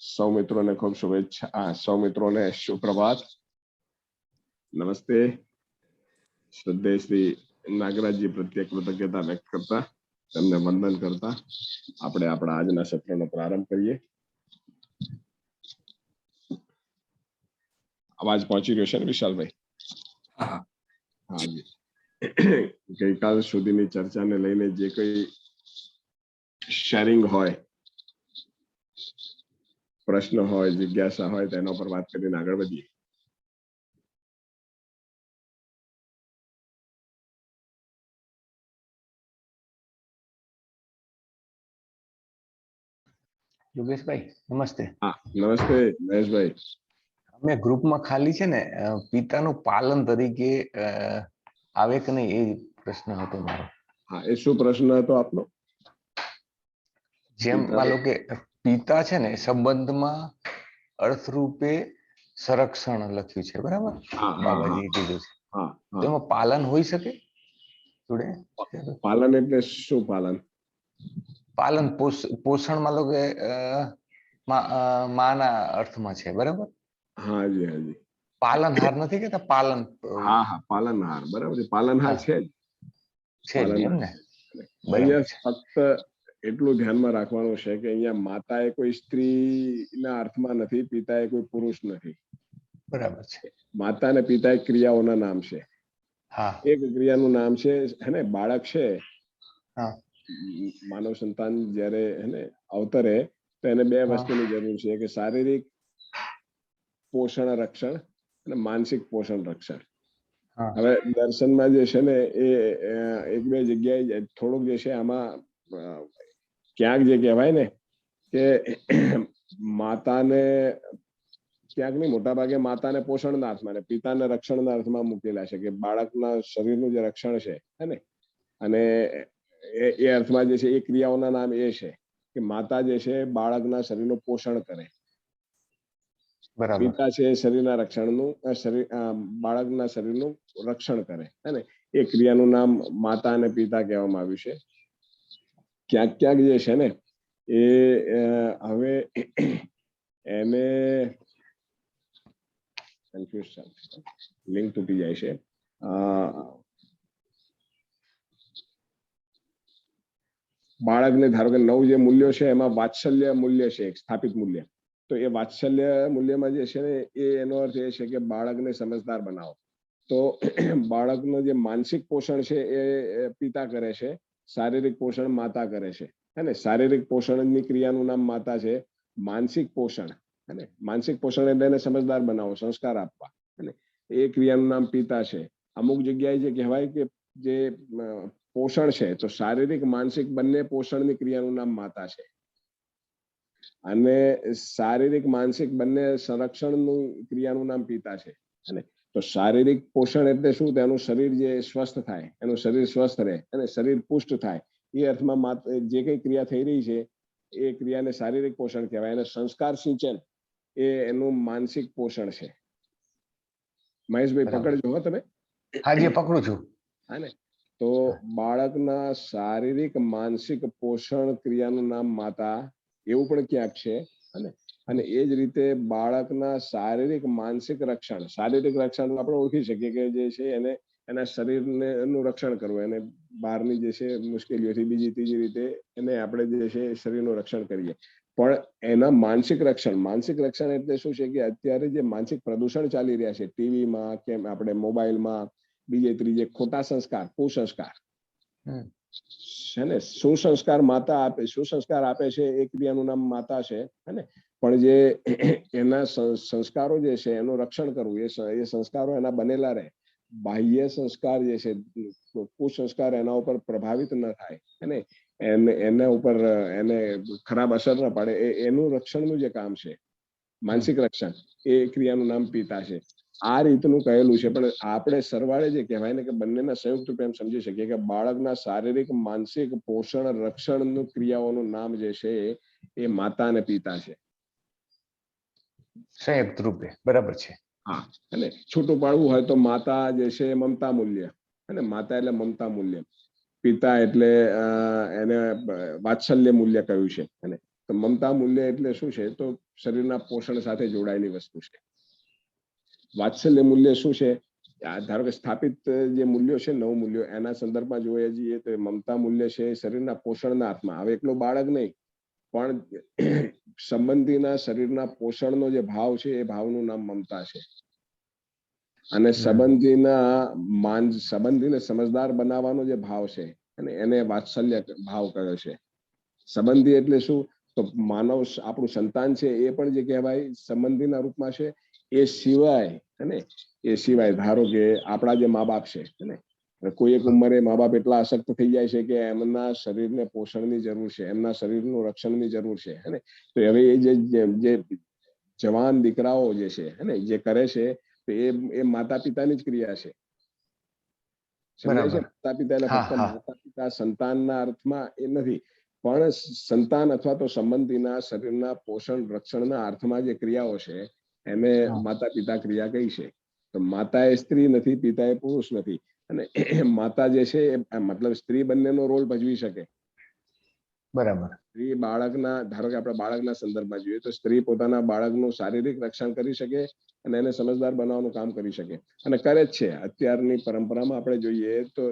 સૌ મિત્રોને ખૂબ શુભેચ્છા. સૌ મિત્રોને સુપ્રભાત. નમસ્તે. શ્રદ્ધેય શ્રી નાગરાજજી પ્રત્યે કૃતજ્ઞતા વ્યક્ત કરતા, તેમને વંદન કરતા આપણે આપણા આજના સત્રનો પ્રારંભ કરીએ. અવાજ પહોંચી રહ્યો છે ને વિશાલભાઈ? હાજી. ગઈકાલ સુધીની ચર્ચાને લઈને જે કઈ શેરિંગ હોય, પ્રશ્ન હોય, જિજ્ઞાસા હોય તેના પર વાત કરીને આગળ વધીએ. યોગેશભાઈ નમસ્તે. હા નમસ્તે મહેશભાઈ. અમે ગ્રુપમાં ખાલી છે ને પિતાનું પાલન તરીકે આવે કે નહીં એ પ્રશ્ન હતો મારો. હા, એ શું પ્રશ્ન હતો આપનો? જેમ માનો કે પિતા છે ને સંબંધમાં અર્થરૂપે સંરક્ષણ લખ્યું છે, બરાબર? બાબાજીએ કીધું છે. તો એમાં પાલન હોઈ શકે જોડે? પાલન એટલે શું પાલન? પાલન પોષણ માં લો કે માના અર્થમાં છે, બરાબર? હાજી હાજી. પાલનહાર નથી કેતા? પાલન. હા હા, પાલનહાર, બરાબર છે. પાલનહાર છે એમ ને. ફક્ત એટલું ધ્યાનમાં રાખવાનું છે કે અહીંયા માતા એ કોઈ સ્ત્રીના અર્થમાં નથી, પિતા એ કોઈ પુરુષ નથી. બરાબર છે. માતા અને પિતા એ ક્રિયાઓના નામ છે. હા. એક ક્રિયાનું નામ છે હે બાળક છે. હા. માનવ સંતાન જયારે અવતરે તો એને બે વસ્તુની જરૂર છે કે શારીરિક પોષણ રક્ષણ અને માનસિક પોષણ રક્ષણ. હવે દર્શનમાં જે છે ને એ એક બે જગ્યાએ થોડુંક જે છે આમાં ક્યાંક જે કહેવાય ને કે માતાને ક્યાંક નહીં, મોટા ભાગે માતાને પોષણના અર્થમાં ને પિતાને રક્ષણના અર્થમાં મૂકેલા છે કે બાળકના શરીરનું જે રક્ષણ છે હે અને એ અર્થમાં જે છે એ ક્રિયાઓના નામ એ છે કે માતા જે છે બાળકના શરીરનું પોષણ કરે, પિતા છે શરીરના રક્ષણનું બાળકના શરીરનું રક્ષણ કરે હે. એ ક્રિયાનું નામ માતા અને પિતા કહેવામાં આવ્યું છે. ક્યાંક ક્યાંક જે છે ને એ હવે એને લિંક તૂટી જાય છે. બાળકને ધારો કે 9 જે મૂલ્યો છે એમાં વાત્સલ્ય મૂલ્ય છે, એક સ્થાપિત મૂલ્ય. તો એ વાત્સલ્ય મૂલ્યમાં જે છે ને એનો અર્થ એ છે કે બાળકને સમજદાર બનાવો. તો બાળકનું જે માનસિક પોષણ છે એ પિતા કરે છે, શારીરિક પોષણ માતા કરે છે હે. શારીરિક પોષણની ક્રિયાનું નામ માતા છે. માનસિક પોષણ હે, માનસિક પોષણ એટલે એને સમજદાર બનાવો, સંસ્કાર આપવા હે, એ ક્રિયાનું નામ પિતા છે. અમુક જગ્યાએ જે કહેવાય કે જે પોષણ છે તો શારીરિક માનસિક બંને પોષણની ક્રિયાનું નામ માતા છે. અને શારીરિક માનસિક બંને સંરક્ષણનું ક્રિયાનું નામ પિતા છે. તો શારીરિક પોષણ એટલે શું? તેનું શરીર જે સ્વસ્થ થાય, એનું શરીર સ્વસ્થ રહે અને શરીર પુષ્ટ થાય, એ અર્થમાં જે કઈ ક્રિયા થઈ રહી છે એ ક્રિયાને શારીરિક પોષણ કહેવાય. અને સંસ્કાર સિંચન એ એનું માનસિક પોષણ છે. મહેશભાઈ પકડજો હો તમે. હાજી પકડું છું. હા ને. તો બાળકના શારીરિક માનસિક પોષણ ક્રિયાનું નામ માતા, એવું પણ ક્યાંક છે. અને એ જ રીતે બાળકના શારીરિક માનસિક રક્ષણ, શારીરિક રક્ષણ આપણે ઓળખી શકીએ કે જે છે એને એના શરીરને નું રક્ષણ કરવું, એને બહારની જે છે મુશ્કેલીઓથી બીજી ત્રીજી રીતે એને આપણે જે છે શરીરનું રક્ષણ કરીએ. પણ એના માનસિક રક્ષણ એટલે શું છે કે અત્યારે જે માનસિક પ્રદૂષણ ચાલી રહ્યા છે ટીવીમાં કે આપણે મોબાઈલમાં, બીજે ત્રીજે ખોટા સંસ્કાર, કુસંસ્કાર છે ને. સુસંસ્કાર માતા આપે, સુસંસ્કાર આપે છે એ ક્રિયાનું નામ માતા છે હે. પણ જે એના સંસ્કારો જે છે એનું રક્ષણ કરવું, એ સંસ્કારો એના બનેલા રહે, બાહ્ય સંસ્કાર જે છે, કુસંસ્કાર એના ઉપર પ્રભાવિત ન થાય અને એના ઉપર એને ખરાબ અસર ન પડે, એનું રક્ષણનું જે કામ છે માનસિક રક્ષણ, એ ક્રિયાનું નામ પિતા છે. આ રીતનું કહેલું છે. પણ આપણે સરવાળે જે કહેવાય ને કે બંનેના સંયુક્ત રૂપે એમ સમજી શકીએ કે બાળકના શારીરિક માનસિક પોષણ રક્ષણનું ક્રિયાઓનું નામ જે છે એ માતા અને પિતા છે, સંયુક્ત રૂપે. બરાબર છે. હા. અને છૂટું પાડવું હોય તો માતા જે છે મમતા મૂલ્ય અને માતા એટલે મમતા મૂલ્ય, પિતા એટલે એને વાત્સલ્ય મૂલ્ય કહ્યું છે. તો મમતા મૂલ્ય એટલે શું છે? તો શરીરના પોષણ સાથે જોડાયેલી વસ્તુ છે. વાત્સલ્ય મૂલ્ય શું છે? ધારો કે સ્થાપિત જે મૂલ્યો છે, 9 મૂલ્યો, એના સંદર્ભમાં જોઈએ જઈએ તો મમતા મૂલ્ય છે શરીરના પોષણના અર્થમાં. હવે એકલો બાળક નહીં, પણ સંબંધીના શરીરના પોષણનો જે ભાવ છે એ ભાવનું નામ મમતા છે. અને સંબંધીને સમજદાર બનાવવાનો જે ભાવ છે અને એને વાત્સલ્ય ભાવ કહ્યો છે. સંબંધી એટલે શું? તો માનવ, આપણું સંતાન છે એ પણ જે કહેવાય સંબંધીના રૂપમાં છે. એ સિવાય ધારો કે આપણા જે મા બાપ છે ને, કોઈ એક ઉંમરે મા બાપ એટલા અશક્ત થઈ જાય છે કે એમના શરીરને પોષણની જરૂર છે, એમના શરીરનું રક્ષણની જરૂર છે. તો હવે એ જે જવાન દીકરાઓ જે છે જે કરે છે, તો એ માતા પિતાની જ ક્રિયા છે. સમજાય છે? માતા પિતા એટલે ફક્ત માતા પિતા સંતાનના અર્થમાં એ નથી, પણ સંતાન અથવા તો સંબંધીના શરીરના પોષણ રક્ષણના અર્થમાં જે ક્રિયાઓ છે એને માતા પિતા ક્રિયા કહી છે. તો માતા એ સ્ત્રી નથી, પિતા એ પુરુષ નથી. અને માતા જે છે એ મતલબ સ્ત્રી બંનેનો રોલ ભજવી શકે. બરાબર. સ્ત્રી બાળકના, ધારો કે આપણે બાળકના સંદર્ભમાં જોઈએ તો સ્ત્રી પોતાના બાળકનું શારીરિક રક્ષણ કરી શકે અને એને સમજદાર બનાવવાનું કામ કરી શકે, અને કરે જ છે. અત્યારની પરંપરામાં આપણે જોઈએ તો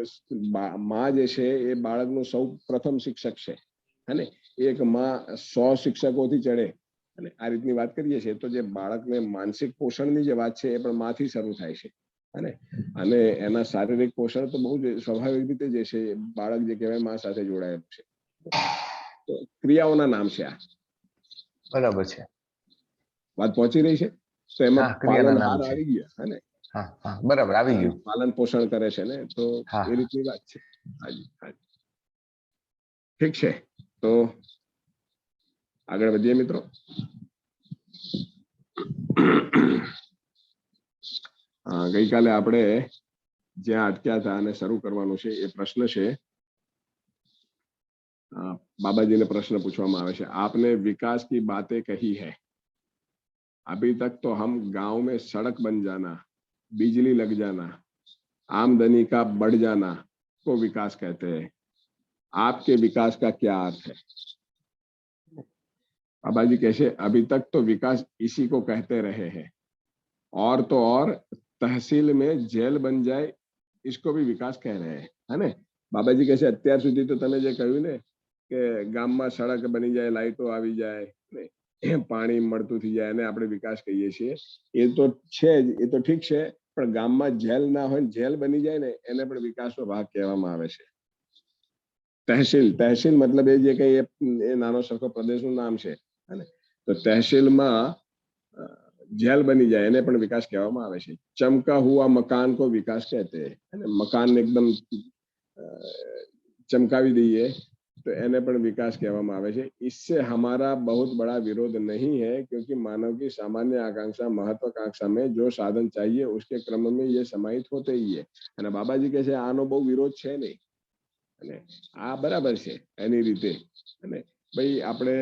માં જે છે એ બાળકનું સૌ પ્રથમ શિક્ષક છે. એક માં 100 શિક્ષકોથી ચડે. અને આ રીતની વાત કરીએ છીએ તો જે બાળકને માનસિક પોષણની જે વાત છે એ પણ માંથી શરૂ થાય છે. અને એના શારીરિક પોષણ તો બહુ જ સ્વાભાવિક રીતે જે છે બાળક જે કહેવાય માં સાથે જોડાયેલું છે. તો ક્રિયાઓના નામ છે આ. બરાબર છે. વાત પહોંચી રહી છે? તો એમાં પાલનહાર આવી ગયા. બરાબર, આવી ગયું. પાલન પોષણ કરે છે ને, તો એ રીતની વાત છે. હાજી. ઠીક છે, તો આગળ વધીએ મિત્રો. ગઈકાલે આપણે જ્યાં અટક્યા હતા અને શરૂ કરવાનું છે એ પ્રશ્ન છે, બાબાજીને પ્રશ્ન પૂછવામાં આવે છે, आपने विकास की बातें कही है, अभी तक तो हम गांव में सड़क बन जाना, बिजली लग जाना, आमदनी का बढ़ जाना को विकास कहते हैं. आपके विकास का क्या अर्थ है? बाबा जी कैसे, अभी तक तो विकास इसी को कहते रहे हैं, और तो और तहसील में जेल बन जाए इसको भी विकास कह रहे हैं, है ने? बाबाजी कैसे અત્યાર સુધી તો તમે જે કહ્યું ને કે ગામમાં સડક બની જાય, લાઈટો આવી જાય, પાણી મળતું થઈ જાય, એને આપણે વિકાસ કહીએ છીએ. એ તો છે જ, એ તો ઠીક છે, પણ ગામમાં જેલ ના હોય, જેલ બની જાય ને એને પણ વિકાસનો ભાગ કહેવામાં આવે છે. તહેસીલ મતલબ એ જે કઈ એ નાનો સરખો પ્રદેશનું નામ છે, તો તહેસીલમાં જેલ બની જાય એને પણ વિકાસ કહેવામાં આવે છે. ચમકા હુआ મકાન को विकास कहते हैं. મકાન એકદમ ચમકાવી દઈએ तो એને પણ વિકાસ કહેવામાં આવે છે. इससे हमारा बहुत बड़ा विरोध नहीं है, क्योंकि मानव की सामान्य आकांक्षा महत्वाकांक्षा में जो साधन चाहिए उसके क्रम में ये समाहित होते ही है. અને બાબાજી કહે છે આનો બહુ વિરોધ છે નહીં, અને આ બરાબર છે એની રીતે. અને ભાઈ આપણે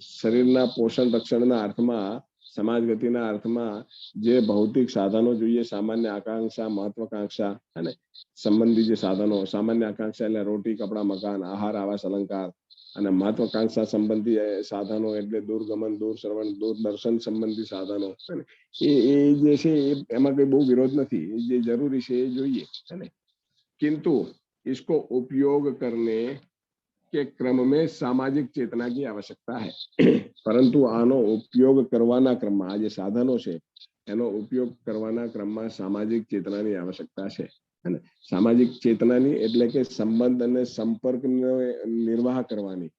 શરીરના પોષણ રક્ષણના અર્થમાં, સમાજ ગતિના અર્થમાં જે ભૌતિક સાધનો જોઈએ, સામાન્ય આકાંક્ષા મહત્વાકાંક્ષા, સંબંધી જે સાધનો, સામાન્ય આકાંક્ષા એટલે રોટી કપડા મકાન આહાર આવાસ અલંકાર, અને મહત્વાકાંક્ષા સંબંધી સાધનો એટલે દૂરગમન દૂર શ્રવણ દૂરદર્શન સંબંધી સાધનો, એ જે છે એમાં કઈ બહુ વિરોધ નથી, જે જરૂરી છે એ જોઈએ. किंतु इसको उपयोग करने के क्रम में सामाजिक चेतना की आवश्यकता है. परंतु आनो उपयोग करवाना क्रमમાં આ જે સાધનો છે એનો ઉપયોગ કરવાના ક્રમમાં સામાજિક ચેતનાની આવશ્યકતા છે. સામાજિક ચેતનાની એટલે કે સંબંધ અને સંપર્કનો નિર્વાહ કરવાની,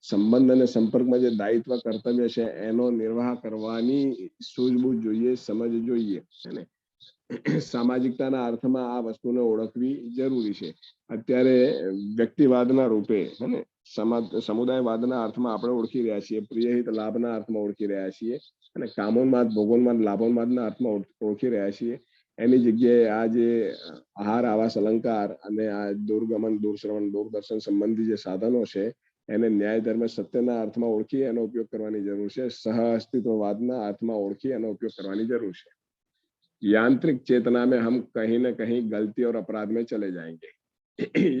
સંબંધ અને સંપર્કમાં જે દાયિત્વ કર્તવ્ય છે એનો નિર્વાહ કરવાની સૂઝબૂઝ જોઈએ, સમજ જોઈએ. સામાજિકતાના અર્થમાં આ વસ્તુને ઓળખવી જરૂરી છે. અત્યારે વ્યક્તિવાદના રૂપે સમુદાયવાદના અર્થમાં આપણે ઓળખી રહ્યા છીએ, પ્રિયહિત લાભના અર્થમાં ઓળખી રહ્યા છીએ, અને કામોન્માદ ભોગોન્માદ લાભોન્માદના અર્થમાં ઓળખી રહ્યા છીએ. એની જગ્યાએ આ જે આહાર આવાસ અલંકાર અને આ દૂરગમન દૂરશ્રવણ દૂરદર્શન સંબંધી જે સાધનો છે એને ન્યાય ધર્મ સત્યના અર્થમાં ઓળખી એનો ઉપયોગ કરવાની જરૂર છે. સહ અસ્તિત્વવાદના અર્થમાં ઓળખી એનો ઉપયોગ કરવાની જરૂર છે. यांत्रिक चेतना में हम कहीं न कहीं गलती और अपराध में चले जाएंगे.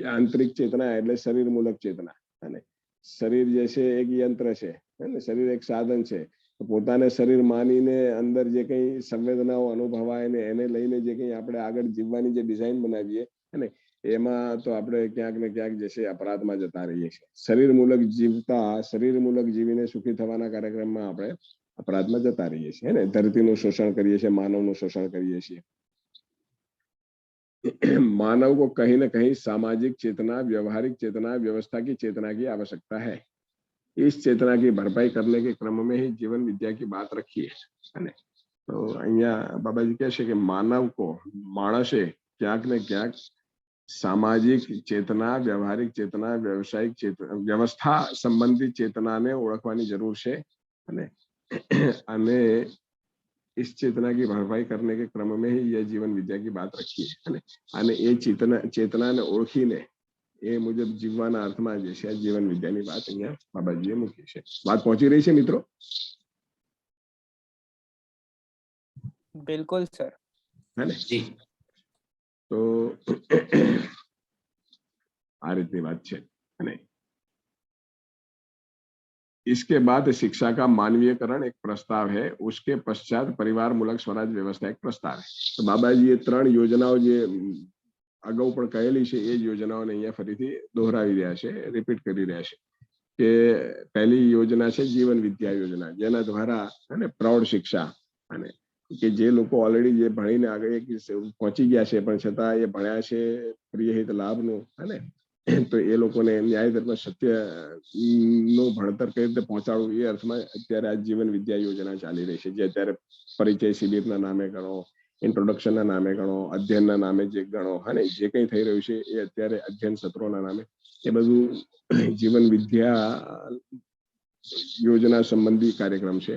યાંત્રિક ચેતના એટલે શરીર મૂલક ચેતના, અને શરીર જે છે એક યંત્ર છે, ને શરીર એક સાધન છે. પોતાને શરીર માનીને અંદર જે કઈ સંવેદનાઓ અનુભવાય ને એને લઈને જે કઈ આપણે આગળ જીવવાની જે ડિઝાઇન બનાવીએ ને એમાં તો આપણે ક્યાંક ને ક્યાંક જે છે અપરાધમાં જતા રહીએ છીએ. શરીર મૂલક જીવતા, શરીર મૂલક જીવીને સુખી થવાના કાર્યક્રમમાં આપણે અપરાધમાં જતા રહીએ છીએ ને ધરતીનું શોષણ કરીએ છીએ, માનવનું શોષણ કરીએ છીએ. मानव को कहीं न कहीं सामाजिक चेतना, व्यवहारिक चेतना, व्यवस्था की चेतना की आवश्यकता है. इस चेतना की भरपाई करने के क्रम में ही जीवन विद्या की बात रखी है. तो અહીંયા બાબાજી કહે છે કે માનવ को માણસે ક્યાંક ને ક્યાંક સામાજિક ચેતના, વ્યવહારિક ચેતના, વ્યવસાયિક ચેતના, વ્યવસ્થા સંબંધિત ચેતનાને ઓળખવાની જરૂર છે અને इस चेतना की भरपाई करने के क्रम में ही यह जीवन विद्या की बात रखी है અને એ ચેતનાને ઓળખીને એ મુજબ જીવવાના અર્થમાં જે છે જીવન વિદ્યાની વાત અહીંયા બાબાજીએ મૂકી છે. વાત પહોંચી રહી છે મિત્રો? बिल्कुल सर. है ने? जी. तो आ रीतनी बात છે. इसके बाद शिक्षा का मानवीयकरण एक प्रस्ताव है. उसके पश्चात परिवार मूलक स्वराज व्यवस्था एक प्रस्ताव है. तो बाबाजी ये 3 योजनाओं જે અગાઉ પણ કહેલી છે એ જ યોજનાઓને અહીંયા ફરીથી દોહરાવી રહ્યા છે, રિપીટ કરી રહ્યા છે કે પહેલી યોજના છે જીવન વિદ્યા યોજના, જેના દ્વારા અને પ્રૌઢ शिक्षा અને કે જે લોકો ઓલરેડી જે ભણીને આગળ પહોંચી ગયા છે પણ છતાં એ ભણ્યા છે પ્રિયહિત લાભનું અને તો એ લોકોને ન્યાય ધર્મ સત્ય નું ભણતર કઈ રીતે પહોંચાડવું એ અર્થમાં અત્યારે આ જીવન વિદ્યા યોજના ચાલી રહી છે, જે અત્યારે પરિચય શિબિરના નામે ગણો, ઇન્ટ્રોડક્શનના નામે ગણો, અધ્યયનના નામે જે ગણો અને જે કંઈ થઈ રહ્યું છે એ અત્યારે અધ્યયન સત્રોના નામે એ બધું જીવન વિદ્યા યોજના સંબંધી કાર્યક્રમ છે.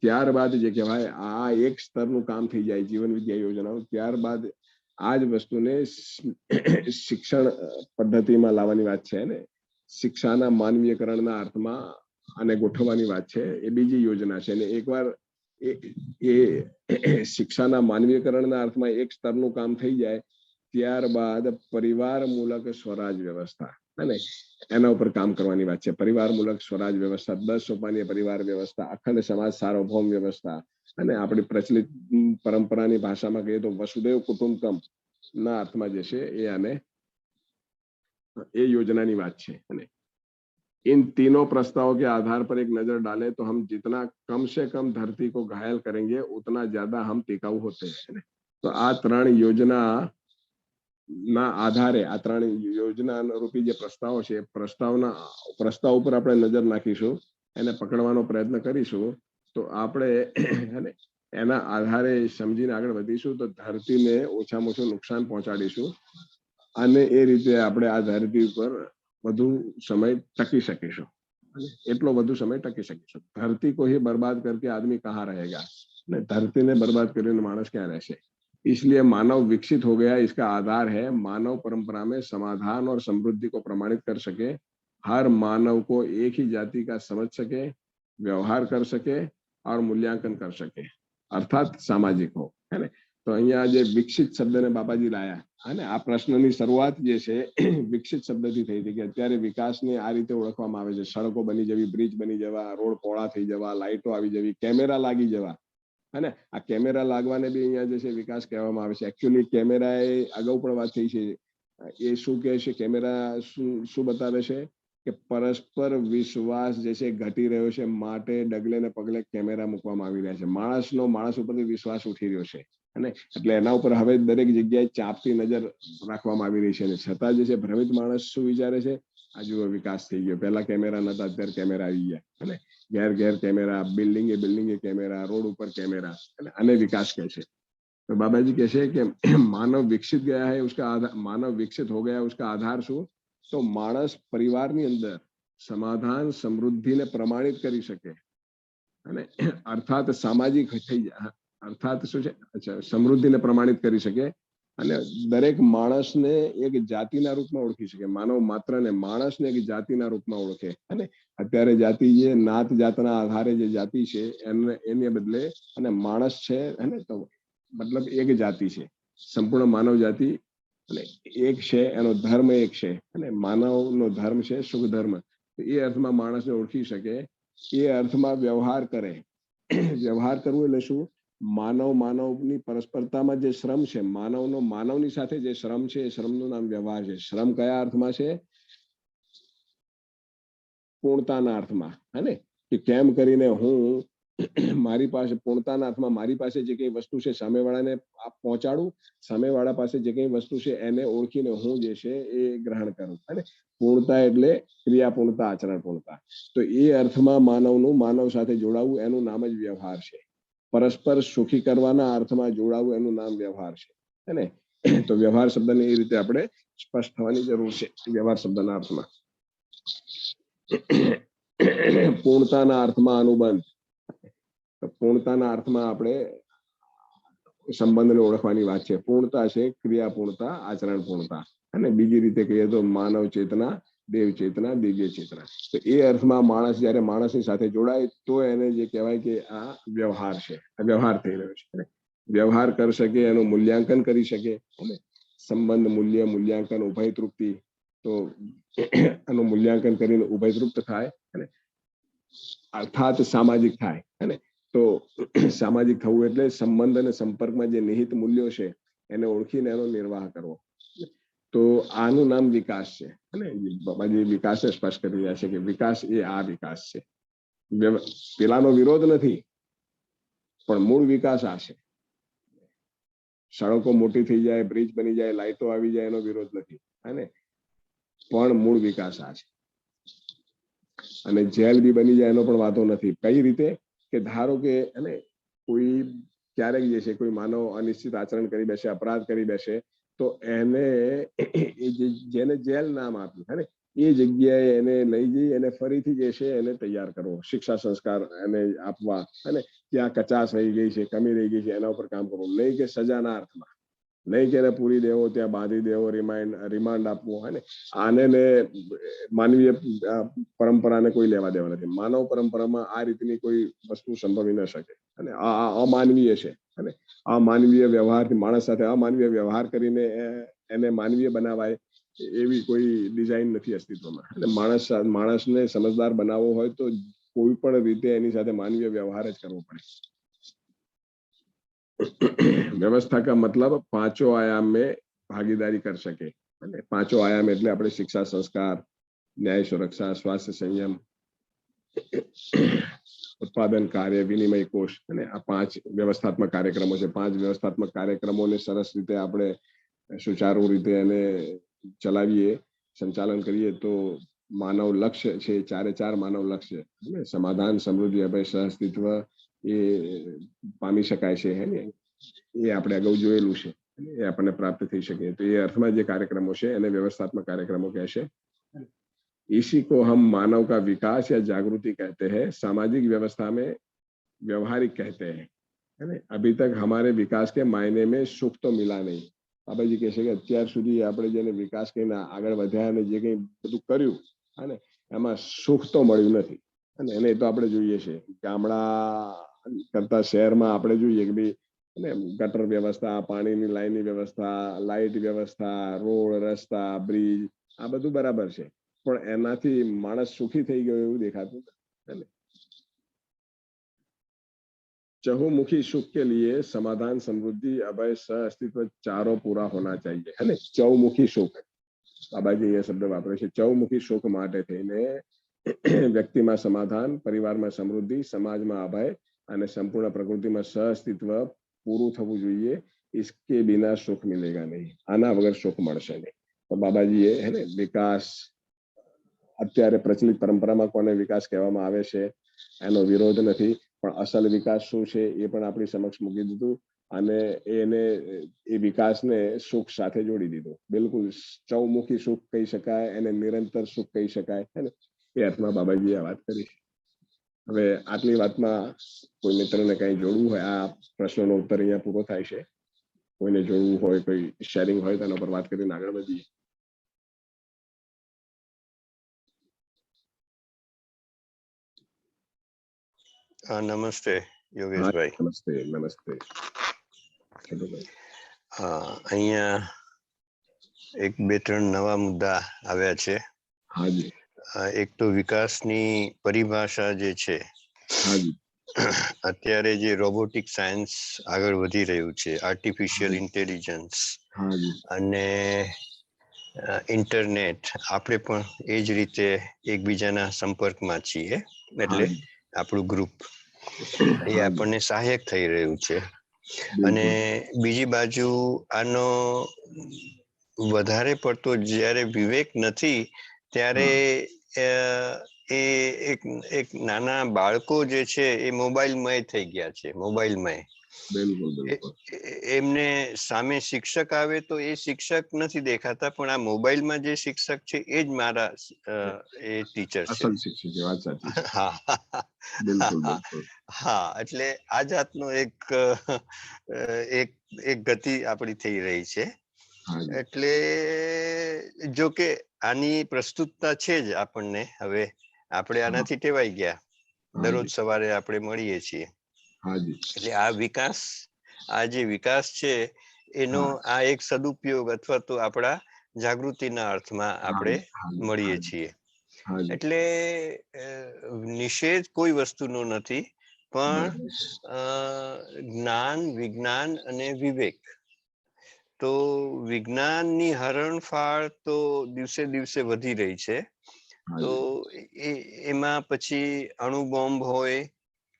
ત્યારબાદ જે કહેવાય આ એક સ્તરનું કામ થઈ જાય જીવન વિદ્યા યોજનાઓ, ત્યારબાદ આ જ વસ્તુને શિક્ષણ પદ્ધતિમાં લાવવાની વાત છે ને શિક્ષાના માનવીયકરણના અર્થમાં આને ગોઠવવાની વાત છે. એ બીજી યોજના છે અને એકવાર એ શિક્ષાના માનવીયકરણના અર્થમાં એક સ્તરનું કામ થઈ જાય ત્યારબાદ પરિવાર મૂલક સ્વરાજ વ્યવસ્થા અને એના ઉપર કામ કરવાની વાત છે. પરિવાર મૂલક સ્વરાજ વ્યવસ્થા, 10 સોપાની પરિવાર વ્યવસ્થા, અખંડ સમાજ સાર્વભૌમ વ્યવસ્થા અને આપણી પ્રચલિત પરંપરાની ભાષામાં કહીએ તો વસુદેવ કુટુંબકમ ના અર્થમાં જે છે એ આને એ યોજનાની વાત છે. અને इन तीनों प्रस्तावों के आधार पर एक नजर डालें तो हम जितना कम से कम धरती को घायल करेंगे उतना ज्यादा हम टिकाऊ होते हैं. तो आ 3 योजना ના આધારે આ 3 યોજના રૂપી જે પ્રસ્તાવો છે પ્રસ્તાવ ઉપર આપણે નજર નાખીશું, એને પકડવાનો પ્રયત્ન કરીશું તો આપણે એના આધારે સમજીને આગળ વધીશું તો ધરતીને ઓછામાં ઓછું નુકસાન પહોંચાડીશું અને એ રીતે આપણે આ ધરતી ઉપર વધુ સમય ટકી શકીશું, એટલો વધુ સમય ટકી શકીશું. ધરતી को ही बर्बाद करके आदमी कहाँ रहेगा? धरती ने बर्बाद કરીને માણસ ક્યાં રહેશે? इसलिए मानव विकसित हो गया, इसका आधार है मानव परंपरा में समाधान और समृद्धि को प्रमाणित कर सके, हर मानव को एक ही जाति का समझ सके, व्यवहार कर सके और मूल्यांकन कर सके, अर्थात सामाजिक हो. है ने? तो અહીંયા જે વિકસિત શબ્દને બાબાજી લાયા અને આ પ્રશ્નની શરૂઆત જે છે વિકસિત શબ્દથી થઈ હતી કે અત્યારે વિકાસને આ રીતે ઓળખવામાં આવે છે. સડકો બની જવી, બ્રિજ બની જવા, રોડ પહોળા થઈ જવા, લાઇટો આવી જવી, કેમેરા લાગી જવા અને આ કેમેરા લાગવાને બી અહીંયા જે છે વિકાસ કહેવામાં આવે છે. એકચ્યુઅલી કેમેરા એ અગાઉ પણ વાત થઈ છે. એ શું કહે છે કેમેરા શું બતાવે છે કે પરસ્પર વિશ્વાસ જે છે ઘટી રહ્યો છે માટે ડગલે ને પગલે કેમેરા મૂકવામાં આવી રહ્યા છે. માણસનો માણસ ઉપરથી વિશ્વાસ ઉઠી રહ્યો છે અને એટલે એના ઉપર હવે દરેક જગ્યાએ ચાપતી નજર રાખવામાં આવી રહી છે અને છતાં જે છે ભ્રમિત માણસ શું વિચારે છે આ જુઓ વિકાસ થઈ ગયો, પહેલા કેમેરા નતા અત્યારે કેમેરા આવી ગયા અને ઘેર ઘેર કેમેરા, બિલ્ડિંગે કેમેરા, રોડ ઉપર કેમેરા અને આને વિકાસ કહે છે. तो बाबा जी कहते हैं कि मानव विकसित गया है, उसका मानव विकसित हो गया, उसका आधार શું? તો માણસ પરિવારની અંદર સમાધાન સમૃદ્ધિને પ્રમાણિત કરી શકે અને અર્થાત સામાજિક થઈ જાય, અર્થાત શું છે અચ્છા સમૃદ્ધિને પ્રમાણિત કરી શકે અને દરેક માણસને એક જાતિના રૂપમાં ઓળખી શકે. માનવ માત્રને માણસને એક જાતિના રૂપમાં ઓળખે અને અત્યારે જાતિ જે નાત જાતના આધારે જે જાતિ છે એને બદલે અને માણસ છે અને તો મતલબ એક જાતિ છે, સંપૂર્ણ માનવ જાતિ અને એક છે, એનો ધર્મ એક છે અને માનવનો ધર્મ છે સુખ ધર્મ. એ અર્થમાં માણસને ઓળખી શકે, એ અર્થમાં વ્યવહાર કરે. વ્યવહાર કરવું એટલે શું? માનવની પરસ્પરતામાં જે શ્રમ છે, માનવની સાથે જે શ્રમ છે, એ શ્રમનું નામ વ્યવહાર છે. શ્રમ કયા અર્થમાં છે? પૂર્ણતાના અર્થમાં, હે ને? કે કેમ કરીને હું મારી પાસે પૂર્ણતાના અર્થમાં મારી પાસે જે કઈ વસ્તુ છે સામેવાળાને પહોંચાડું, સામેવાળા પાસે જે કઈ વસ્તુ છે એને ઓળખીને હું જે છે એ ગ્રહણ કરું, હે ને? પૂર્ણતા એટલે ક્રિયા પૂર્ણતા, આચરણ પૂર્ણતા. તો એ અર્થમાં માનવ સાથે જોડાવું એનું નામ જ વ્યવહાર છે. પરસ્પર સુખી કરવાના અર્થમાં જોડાવું એનું નામ વ્યવહાર છે, હે ને? તો વ્યવહાર શબ્દને એ રીતે આપણે સ્પષ્ટ થવાની જરૂર છે. વ્યવહાર શબ્દના અર્થમાં પૂર્ણતાના અર્થમાં અનુબંધ. પૂર્ણતાના અર્થમાં આપણે સંબંધને ઓળખવાની વાત છે. પૂર્ણતા છે ક્રિયા પૂર્ણતા, આચરણ પૂર્ણતા, અને બીજી રીતે કહીએ તો માનવ ચેતના, દેવ ચેતના, દિવ્ય ચેતના. તો એ અર્થમાં માણસ જયારે માણસની સાથે જોડાય તો એને જે કહેવાય કે આ વ્યવહાર છે, આ વ્યવહાર થઈ રહ્યો છે. વ્યવહાર કરી શકે, એનું મૂલ્યાંકન કરી શકે, સંબંધ, મૂલ્યાંકન, ઉભય તૃપ્તિ. તો એનું મૂલ્યાંકન કરીને ઉભય તૃપ્ત થાય, અર્થાત સામાજિક થાય, હે ને? તો સામાજિક થવું એટલે સંબંધ અને સંપર્કમાં જે નિહિત મૂલ્યો છે એને ઓળખીને એનો નિર્વાહ કરવો. તો આનું નામ વિકાસ છે, અને બાબાજી વિકાસ સ્પષ્ટ કરી રહ્યા છે કે વિકાસ એ આ વિકાસ છે. પેલાનો વિરોધ નથી, પણ મૂળ વિકાસ આ છે. સડકો મોટી થઈ જાય, બ્રિજ બની જાય, લાઈટો આવી જાય, એનો વિરોધ નથી, હે ને? પણ મૂળ વિકાસ આ છે. અને જેલ બી બની જાય એનો પણ વાંધો નથી. કઈ રીતે? કે ધારો કે કોઈ ક્યારેક જે છે કોઈ માનવ અનિશ્ચિત આચરણ કરી બેસે, અપરાધ કરી બેસે, તો એને જેને જેલ નામ આપ્યું, હે ને, એ જગ્યાએ એને લઈ જઈ એને ફરીથી જે છે એને તૈયાર કરવો, શિક્ષા સંસ્કાર એને આપવા, અને ત્યાં કચાશ રહી ગઈ છે, કમી રહી ગઈ છે, એના ઉપર કામ કરવું. નહીં કે સજાના અર્થમાં, નહીં કે એને પૂરી દેવો, ત્યાં બાંધી દેવો, રિમાન્ડ આપવું, હે ને? આને માનવીય પરંપરાને કોઈ લેવા દેવા નથી. માનવ પરંપરામાં આ રીતની કોઈ વસ્તુ સંભવી ન શકે, અને આ અમાનવીય છે, અને આ માનવીય વ્યવહારથી માણસ સાથે અમાનવીય વ્યવહાર કરીને એને માનવીય બનાવાય એવી કોઈ ડિઝાઇન નથી અસ્તિત્વમાં. અને માણસને સમજદાર બનાવવો હોય તો કોઈ પણ રીતે એની સાથે માનવીય વ્યવહાર જ કરવો પડે. व्यवस्था का मतलब पांचों आयाम में भागीदारी कर सके. पांचों आयाम એટલે આપણે શિક્ષા સંસ્કાર, ન્યાય સુરક્ષા, સ્વાસ્થ્ય સંયમ, ઉત્પાદન કાર્ય, વિનિમય કોષ, અને આ 5 વ્યવસ્થાત્મક કાર્યક્રમો છે. 5 વ્યવસ્થાત્મક કાર્યક્રમોને સરસ રીતે આપણે સુચારુ રીતે એને ચલાવીએ, સંચાલન કરીએ તો માનવ લક્ષ્ય છે, 4 માનવ લક્ષ્ય, સમાધાન, સમૃદ્ધિ, અભય, સહઅસ્તિત્વ એ પામી શકાય છે, હે ને? એ આપણે અગાઉ જોયેલું છે, એ આપણને પ્રાપ્ત થઈ શકે. તો એ અર્થમાં જે કાર્યક્રમો છે એને વ્યવસ્થાત્મક કાર્યક્રમો કહે છે. इसी को हम मानव का विकास या जागृति कहते हैं. सामाजिक व्यवस्था में व्यवहारिक कहते हैं, है ना? अभी तक हमारे विकास के मायने में सुख तो मिला नहीं. બાબાજી કહે છે કે અત્યાર સુધી આપણે જેને વિકાસ કરીને આગળ વધ્યા અને જે કંઈ બધું કર્યું, હે ને, એમાં સુખ તો મળ્યું નથી. અને એને તો આપણે જોઈએ છે, ગામડા કરતા શહેરમાં આપણે જોઈએ કે ભાઈ ગટર વ્યવસ્થા, પાણીની લાઈનની વ્યવસ્થા, લાઇટ વ્યવસ્થા, રોડ, રસ્તા, બ્રિજ, આ બધું બરાબર છે, પણ એનાથી માણસ સુખી થઈ ગયો એવું દેખાતું નથી. चहुमुखी सुख के लिए समाधान, समृद्धि, अभय, सह अस्तित्व चारों पूरा होना चाहिए, है ने? चहुमुखी सुख, બાબાજી એ શબ્દ વાપરે છે. ચૌમુખી સુખ માટે થઈને વ્યક્તિમાં સમાધાન, પરિવારમાં સમૃદ્ધિ, સમાજમાં અભય અને સંપૂર્ણ પ્રકૃતિમાં સહઅસ્તિત્વ પૂરું થવું જોઈએ. इसके बिना सुख मिलेगा नहीं. આના વગર સુખ મળશે નહીં. તો બાબાજીએ, હે ને, વિકાસ, અત્યારે પ્રચલિત પરંપરામાં કોને વિકાસ કહેવામાં આવે છે એનો વિરોધ નથી, પણ અસલ વિકાસ શું છે એ પણ આપણી સમક્ષ મૂકી દીધું, અને એને એ વિકાસને સુખ સાથે જોડી દીધું. બિલકુલ ચૌમુખી સુખ કહી શકાય, એને નિરંતર સુખ કહી શકાય, હે ને? એ અર્થમાં બાબાજીએ આ વાત કરી. હવે આટલી વાતમાં કોઈ મિત્રને કંઈ જોડવું હોય, આ પ્રશ્નનો ઉત્તર અહીંયા પૂરો થાય છે. કોઈને જોડવું હોય, કોઈ શેરિંગ હોય તો એના પર વાત કરીને આગળ વધીએ. નમસ્તે યોગેશભાઈ. નમસ્તે. નમસ્તે. અહીંયા 1-2-3 નવા મુદ્દા આવ્યા છે. હાજી. એક તો વિકાસની પરિભાષા જે છે, હાજી અત્યારે જે રોબોટિક સાયન્સ આગળ વધી રહ્યું છે, આર્ટિફિશિયલ ઇન્ટેલિજન્સ હાજી અને ઇન્ટરનેટ, આપણે પણ એ જ રીતે એકબીજાના સંપર્કમાં છીએ, એટલે હાજી આપણું ગ્રુપ એ હાજી આપણને સહાયક થઈ રહ્યું છે. અને બિલકુલ બીજી બાજુ આનો વધારે પડતો જ્યારે વિવેક નથી ત્યારે એ એક નાના બાળકો જે છે એ મોબાઈલમય થઈ ગયા છે. મોબાઈલમય બિલકુલ બિલકુલ એમને સામે શિક્ષક આવે તો એ શિક્ષક નથી દેખાતા, પણ આ મોબાઈલમાં જે શિક્ષક છે એ જ મારા એ ટીચર છે. અસલ શિક્ષક છે, વાત સાચી છે. હા બિલકુલ બિલકુલ હા, એટલે આ જાતનો એક ગતિ આપણી થઈ રહી છે. હાજી એટલે જો કે આની પ્રસ્તુતતા છે જ આપણને. હવે આપણે આનાથી ટેવાઈ ગયા, દરરોજ હાજી સવારે આપણે મળીએ છીએ. હાજી એટલે આ જે વિકાસ છે એનો હા આ એક સદુપયોગ અથવા તો આપણા જાગૃતિના અર્થમાં આપણે હાજી હાજી મળીએ હાજી છીએ. હાજી એટલે નિષેધ કોઈ વસ્તુનો નથી, પણ બસ જ્ઞાન, વિજ્ઞાન અને વિવેક. તો વિજ્ઞાનની હરણફાળ તો દિવસે દિવસે વધી રહી છે. તો હાજી એમાં પછી અણુબોમ્બ હોય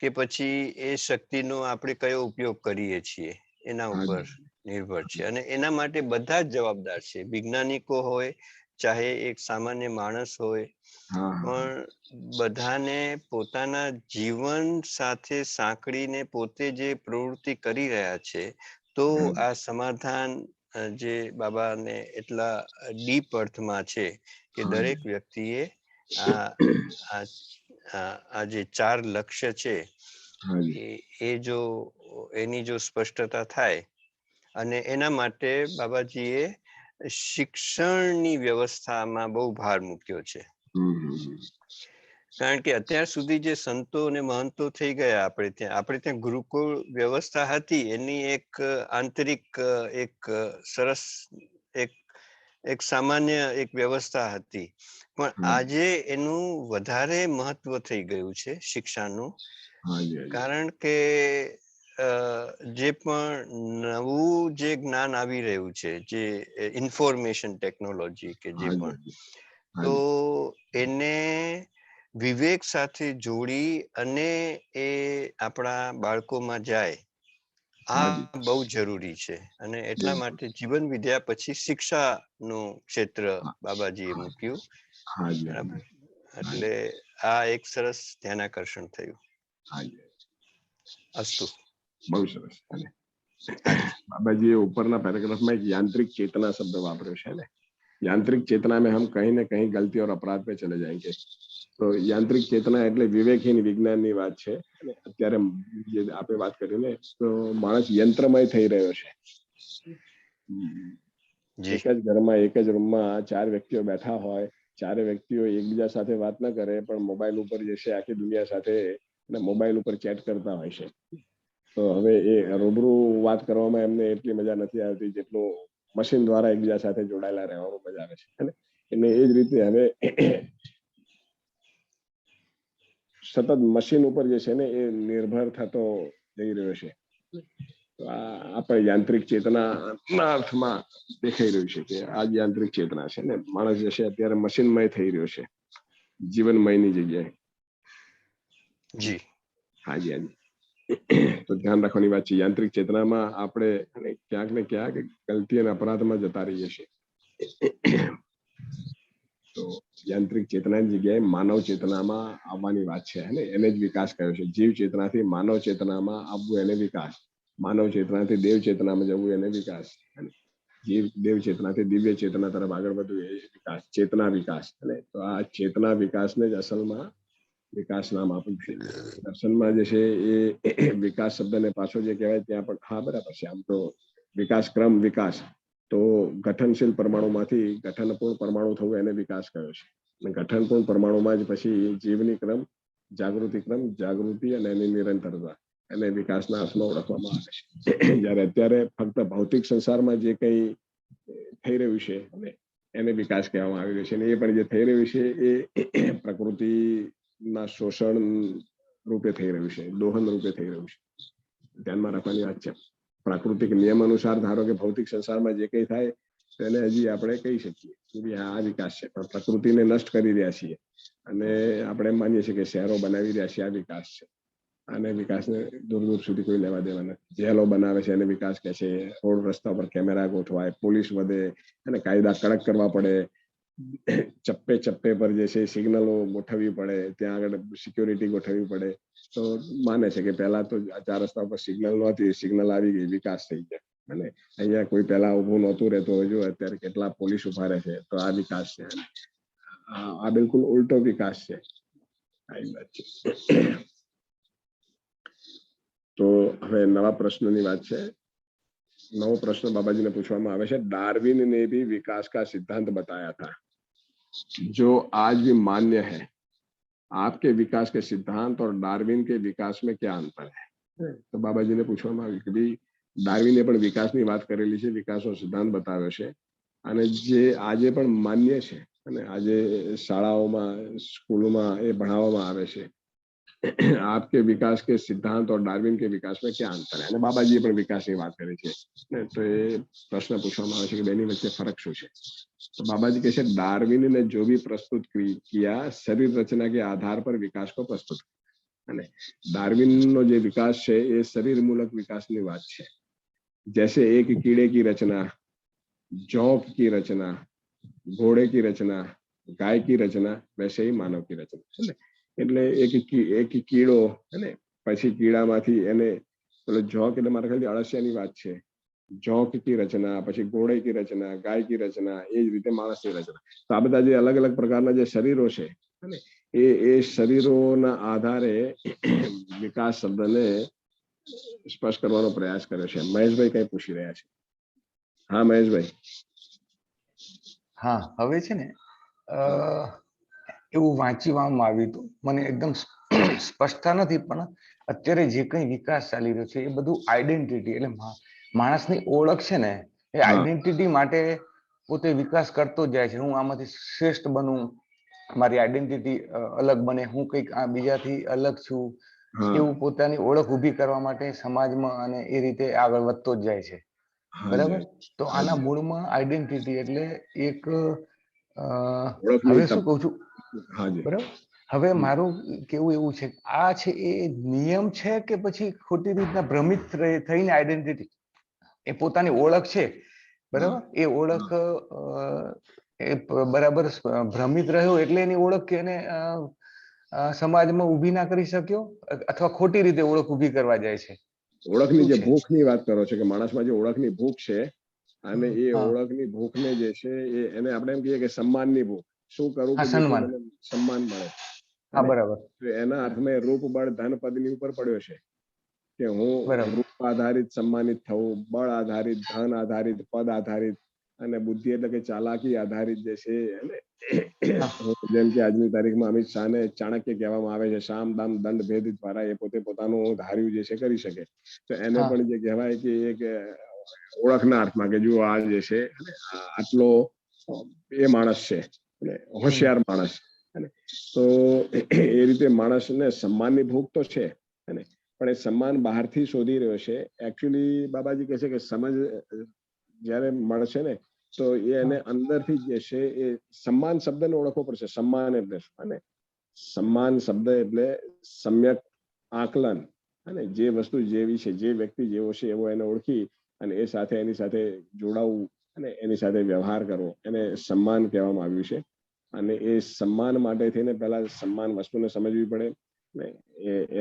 કે પછી એ શક્તિનો આપણે કયો ઉપયોગ કરીએ છીએ એના ઉપર હાજી નિર્ભર છે. અને એના માટે બધા જ જવાબદાર છે. વૈજ્ઞાનિકો હોય, ચાહે એક સામાન્ય માણસ હોય, હા હા પણ બધાને પોતાના જીવન સાથે સાંકળીને પોતે જે પ્રવૃત્તિ કરી રહ્યા છે, તો આ સમાધાન જે બાબાને એટલા ડીપ અર્થમાં છે કે દરેક હાજી વ્યક્તિએ આ જે 4 લક્ષ્ય છે હાજી એની જો સ્પષ્ટતા થાય, અને એના માટે બાબાજીએ શિક્ષણની વ્યવસ્થામાં બહુ ભાર મૂક્યો છે. કારણ કે અત્યાર સુધી જે સંતો અને મહંતો થઈ ગયા આપણે ત્યાં ગુરુકુળ વ્યવસ્થા હતી, એની એક આંતરિક એક સરસ એક સામાન્ય એક વ્યવસ્થા હતી. પણ આજે એનું વધારે મહત્વ થઈ ગયું છે શિક્ષાનું. હાજી કારણ કે જે પણ નવું જે જ્ઞાન આવી રહ્યું છે, જે ઇન્ફોર્મેશન ટેકનોલોજી કે જે પણ, તો એને વિવેક સાથે જોડી અને એ આપણા બાળકોમાં જાય, આ બહુ જરૂરી છે. અને એટલા માટે જીવન વિદ્યા પછી શિક્ષાનું ક્ષેત્ર બાબાજીએ મૂક્યું. બરાબર, એટલે આ એક સરસ ધ્યાનાકર્ષણ થયું. અસ્તુ. બહુ સરસ. बाबाजी ऊपरना पैराग्राफ में एक यांत्रिक चेतना शब्द वापर्યો છે ને, यांत्रिक चेतना में हम कहीं न कहीं गलती और अपराध पे चले जाएंगे. તો યાંત્રિક ચેતના એટલે વિવેકહીન વિજ્ઞાનની વાત છે. અને અત્યારે જે આપણે વાત કરી ને, તો માણસ યંત્રમય થઈ રહ્યો છે. એક જ ઘરમાં એક જ રૂમમાં 4 વ્યક્તિઓ બેઠા હોય, 4 વ્યક્તિઓ એકબીજા સાથે વાત ન કરે, પણ મોબાઈલ ઉપર જે છે આખી દુનિયા સાથે અને મોબાઈલ ઉપર ચેટ કરતા હોય છે. તો હવે એ રૂબરૂ વાત કરવામાં એમને એટલી મજા નથી આવતી જેટલું મશીન દ્વારા એકબીજા સાથે જોડાયેલા રહેવાનું મજા આવે છે. એટલે એ જ રીતે હવે સતત મશીન ઉપર જે છે ને એ નિર્ભર થતો જઈ રહ્યો છે. તો આપણે યાંત્રિક ચેતનાના અર્થમાં દેખાઈ રહ્યું છે કે આ જ યાંત્રિક ચેતના છે ને, માણસ જે છે અત્યારે મશીનમય થઈ રહ્યો છે જીવનમયની જગ્યાએ. જી હાજી હાજી. તો ધ્યાન રાખવાની વાત છે, યાંત્રિક ચેતનામાં આપણે ક્યાંક ને ક્યાંક ગલતી અને અપરાધમાં જતા રહીએ છીએ. તો યાંત્રિક ચેતનાની જગ્યાએ માનવ ચેતનામાં આવવાની વાત છે, અને એને જ વિકાસ કર્યો છે. જીવ ચેતનાથી માનવ ચેતનામાં આવવું એને વિકાસ, માનવ ચેતનાથી દેવ ચેતનામાં જવું એને વિકાસ, જીવ દેવ ચેતનાથી દિવ્ય ચેતના તરફ આગળ વધવું એ વિકાસ, ચેતના વિકાસ. અને તો આ ચેતના વિકાસને જ અસલમાં વિકાસ નામ આપ્યું છે. દર્શનમાં જે છે એ વિકાસ શબ્દને પાછો જે કહેવાય ત્યાં પણ હા બરાબર છે. આમ તો વિકાસ ક્રમ વિકાસ, તો ગઠનશીલ પરમાણુમાંથી ગઠનપૂર્ણ પરમાણુ થવું એને વિકાસ કહ્યો છે. અને ગઠનપૂર્ણ પરમાણુમાં જ પછી જીવની ક્રમ, જાગૃતિ અને એની નિરંતરતા એને વિકાસના અર્થમાં ઓળખવામાં આવે છે. જ્યારે અત્યારે ફક્ત ભૌતિક સંસારમાં જે કંઈ થઈ રહ્યું છે એને વિકાસ કહેવામાં આવી રહ્યો છે. અને એ પણ જે થઈ રહ્યું છે એ પ્રકૃતિના શોષણ રૂપે થઈ રહ્યું છે, દોહન રૂપે થઈ રહ્યું છે. ધ્યાનમાં રાખવાની વાત છે. પ્રાકૃતિક નિયમ અનુસાર ધારો કે ભૌતિક સંસારમાં જે કંઈ થાય તેને હજી આપણે કહી શકીએ કે આ વિકાસ છે, પણ પ્રકૃતિને નષ્ટ કરી રહ્યા છીએ અને આપણે માનીએ છીએ કે શહેરો બનાવી રહ્યા છીએ, આ વિકાસ છે. અને વિકાસને દૂર દૂર સુધી કોઈ લેવા દેવા નથી. જેલો બનાવે છે એને વિકાસ કહે છે. રોડ રસ્તા પર કેમેરા ગોઠવાય, પોલીસ વધે અને કાયદા કડક કરવા પડે, ચપ્પે ચપ્પે પર જે છે સિગ્નલો ગોઠવવી પડે, ત્યાં આગળ સિક્યોરિટી ગોઠવવી પડે. તો માને છે કે પહેલા તો આ 4 રસ્તા પર સિગ્નલ નહોતી, સિગ્નલ આવી ગઈ, વિકાસ થઈ ગયા. અને અહીંયા કોઈ પહેલા ઉભું નહોતું રહેતો, જો અત્યારે કેટલા પોલીસ ઉભા રહે છે, તો આ વિકાસ છે. આ બિલકુલ ઉલટો વિકાસ છે. આવી વાત છે. તો હવે નવા પ્રશ્નની વાત છે. नव प्रश्न बाबा जी ने पूछवामा आवे छे, डार्विन ने भी विकास का सिद्धांत बताया था जो आज भी मान्य है. आपके विकास के सिद्धांत और डार्विन के विकास में क्या अंतर है? तो बाबा जी ने पूछवामा આવ્યું કે ભાઈ ડાર્વિને પણ વિકાસની વાત કરેલી છે, વિકાસનો સિદ્ધાંત બતાવ્યો છે અને જે આજે પણ માન્ય છે અને આજે શાળાઓમાં સ્કૂલોમાં એ ભણાવવામાં આવે છે. आपके विकास के सिद्धांत और डार्विन के विकास में क्या अंतर है? बाबा जी पर विकास की बात करी है, तो ये प्रश्न पूछवामां आवे छे कि बेनी वच्चे फरक शुं छे? तो बाबा जी कहे डार्विन ने जो भी प्रस्तुत किया शरीर रचना के आधार पर विकास को प्रस्तुत किया. डार्विन नो जो विकास है ये शरीर मूलक विकास की बात है. जैसे एक कीड़े की रचना, जोंक की रचना, घोड़े की रचना, गाय की रचना, वैसे ही मानव की रचना. એટલે એક કીડો અને પછી કીડામાંથી એને પેલો જોક એટલે મારા ખ્યાલથી અળસિયાની વાત છે. જોક की रचना, પછી ઘોડે की रचना, ગાય की रचना, એ જ રીતે માણસની રચના. તો આ બધા જે અલગ અલગ પ્રકારના જે શરીરો છે અને એ શરીરોના આધારે વિકાસ શબ્દને સ્પષ્ટ કરવાનો પ્રયાસ કર્યો છે. મહેશભાઈ કઈ પૂછી રહ્યા છે? હા મહેશભાઈ. હા, હવે છે ને એવું વાંચવામાં આવ્યું હતું, મને એકદમ સ્પષ્ટતા નથી, પણ અત્યારે જે કંઈ વિકાસ ચાલી રહ્યો છે એ બધું આઈડેન્ટિટી એટલે માણસની ઓળખ છે ને, એ આઈડેન્ટિટી માટે પોતે વિકાસ કરતો જ જાય છે. હું આમાંથી શ્રેષ્ઠ બનું, મારી આઈડેન્ટિટી અલગ બને, હું કંઈક આ બીજાથી અલગ છું, એવું પોતાની ઓળખ ઊભી કરવા માટે સમાજમાં અને એ રીતે આગળ વધતો જ જાય છે. બરાબર? તો આના મૂળમાં આઈડેન્ટિટી એટલે એક હવે શું કહું છું, બરાબર? હવે મારું કેવું એવું છે, આ છે એ નિયમ છે કે પછી ખોટી રીતના ભ્રમિત થઈને આઈડેન્ટિટી એ પોતાની ઓળખ છે, બરાબર? એ ઓળખ એ બરાબર ભ્રમિત રહ્યો એટલે એની ઓળખ એને સમાજમાં ઊભી ના કરી શક્યો, અથવા ખોટી રીતે ઓળખ ઊભી કરવા જાય છે. ઓળખની જે ભૂખની વાત કરો છો કે માણસમાં જે ઓળખની ભૂખ છે અને એ ઓળખની ભૂખને જે છે એને આપણે એમ કહીએ કે સન્માનની ભૂખ. શું કરું કે મને સન્માન મળે? હા, બરાબર. એના અર્થમાં રૂપ, બળ, ધન, પદની ઉપર પડ્યો છે કે હું રૂપ આધારિત સન્માનિત થવું, બળ આધારિત, ધન આધારિત, પદ આધારિત અને બુદ્ધિ એટલે કે ચાલાકી આધારિત જે છે. જેમ કે આજની તારીખમાં અમિત શાહને ચાણક્ય કહેવામાં આવે છે. સામ, દામ, દંડ, ભેદ દ્વારા એ પોતે પોતાનું ધાર્યું જે છે કરી શકે. તો એને પણ જે કહેવાય કે એક ઓળખના અર્થમાં કે જો આ જે છે આટલો એ માણસ છે, હોશિયાર માણસ. તો એ રીતે માણસને સન્માનની ભૂખ તો છે, પણ એ સન્માન બહારથી શોધી રહ્યો છે. એકચ્યુઅલી બાબાજી કહે છે કે સમજ જયારે મળશે ને તો એને અંદરથી જે છે એ સન્માન શબ્દને ઓળખવો પડશે. સન્માન એટલે અને સન્માન શબ્દ એટલે સમ્યક આકલન, અને જે વસ્તુ જેવી છે, જે વ્યક્તિ જેવો છે એવો એને ઓળખી અને એ સાથે એની સાથે જોડાવું અને એની સાથે વ્યવહાર કરવો, એને સન્માન કહેવામાં આવ્યું છે. અને એ સન્માન માટે થઈને પહેલા સન્માન વસ્તુને સમજવી પડે.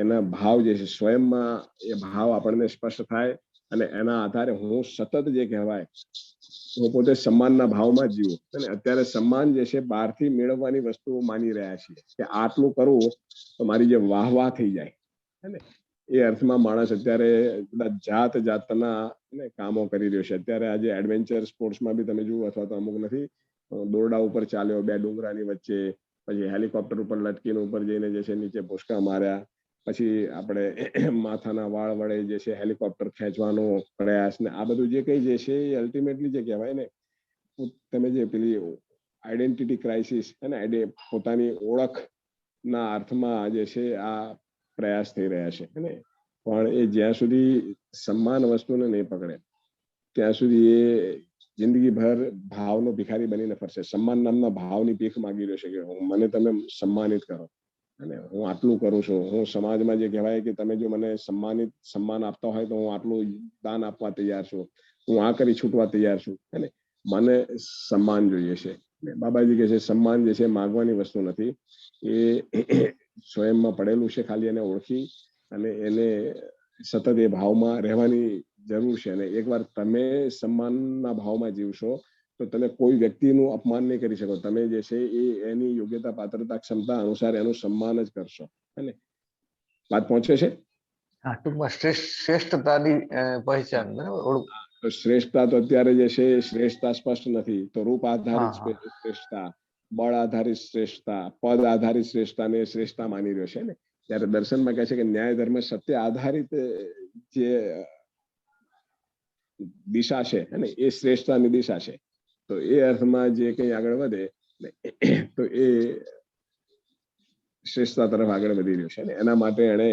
એના ભાવ જે છે સ્વયંમાં એ ભાવ આપણને સ્પષ્ટ થાય અને એના આધારે હું સતત જે કહેવાય હું પોતે સન્માનના ભાવમાં જીવું. અને અત્યારે સન્માન જે છે બહારથી મેળવવાની વસ્તુઓ માની રહ્યા છીએ કે આટલું કરવું તો મારી જે વાહ વાહ થઈ જાય. એ અર્થમાં માણસ અત્યારે જાત જાતના કામો કરી રહ્યો છે. અત્યારે આજે એડવેન્ચર સ્પોર્ટ્સમાં બી તમે જુઓ, અથવા તો અમુક નથી, દોરડા ઉપર ચાલ્યો 2 ડુંગરાની વચ્ચે, પછી હેલિકોપ્ટર ઉપર લટકીને ઉપર જઈને જે છે નીચે ભૂસકા માર્યા, પછી આપણે માથાના વાળ વડે જે છે હેલિકોપ્ટર ખેંચવાનો પ્રયાસ, ને આ બધું જે કઈ જે છે એ અલ્ટિમેટલી જે કહેવાય ને તમે જે પેલી આઈડેન્ટિટી ક્રાઇસિસ અને પોતાની ઓળખના અર્થમાં જે છે આ પ્રયાસ થઈ રહ્યા છે અને પણ એ જ્યાં સુધી સન્માન વસ્તુને નહીં પકડે ત્યાં સુધી એ જિંદગીભર ભાવનો ભિખારી બનીને ફરશે. સન્માન નામના ભાવની ભીખ માંગી રહ્યો છે કે મને તમે સન્માનિત કરો અને હું આટલું કરું છું. હું સમાજમાં જે કહેવાય કે તમે જો મને સન્માન આપતા હોય તો હું આટલું દાન આપવા તૈયાર છું, હું આ કરી છૂટવા તૈયાર છું. અને મને સન્માન જોઈએ છે. બાબાજી કહે છે સન્માન જે છે માગવાની વસ્તુ નથી, એ સ્વયંમાં પડેલું છે. ખાલી એને ઓળખી અને એને સતત એ ભાવમાં રહેવાની જરૂર છે. અને એકવાર તમે સન્માનના ભાવમાં જીવશો તો તમે કોઈ વ્યક્તિનું અપમાન નહીં કરી શકો. તમે જે છે એ એની યોગ્યતા, પાત્રતા, ક્ષમતા અનુસાર એનું સન્માન જ કરશો. અને વાત પહોંચે છે. હા, ટૂંકમાં શ્રેષ્ઠતાની પહેચાન, બરાબર. તો શ્રેષ્ઠતા તો અત્યારે જે છે શ્રેષ્ઠતા સ્પષ્ટ નથી. તો રૂપ આધારિત શ્રેષ્ઠતા, બળ આધારિત શ્રેષ્ઠતા, પદ આધારિત શ્રેષ્ઠતાને શ્રેષ્ઠતા માની રહ્યો છે ને. ત્યારે દર્શનમાં કહે છે કે ન્યાય ધર્મ સત્ય આધારિત જે દિશા છે અને એ શ્રેષ્ઠતાની દિશા છે. તો એ અર્થમાં જે કંઈ આગળ વધે તો એ શ્રેષ્ઠતા તરફ આગળ વધી રહ્યો છે. અને એના માટે એને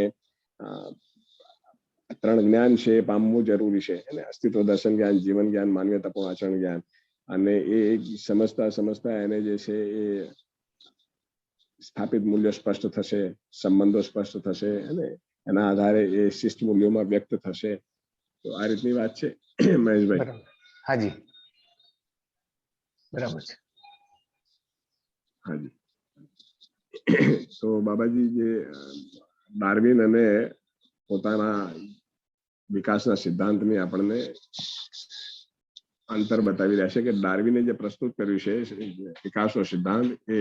3 જ્ઞાન છે એ પામવું જરૂરી છે. અને અસ્તિત્વ દર્શન જ્ઞાન, જીવન જ્ઞાન, માનવીય તપો આચરણ જ્ઞાન. અને એ સમજતા એને જે છે એ સ્થાપિત મૂલ્ય સ્પષ્ટ થશે, સંબંધો સ્પષ્ટ થશે અને એના આધારે એ શિષ્ટ મૂલ્યોમાં વ્યક્ત થશે. તો આ રીતની વાત છે મહેશભાઈ. હાજી, બરાબર છે. હાજી. તો બાબાજી જે ડાર્વિન અને પોતાના વિકાસના સિદ્ધાંતની આપણને અંતર બતાવી રહ્યા છે કે ડાર્વિને જે પ્રસ્તુત કર્યું છે વિકાસનો સિદ્ધાંત એ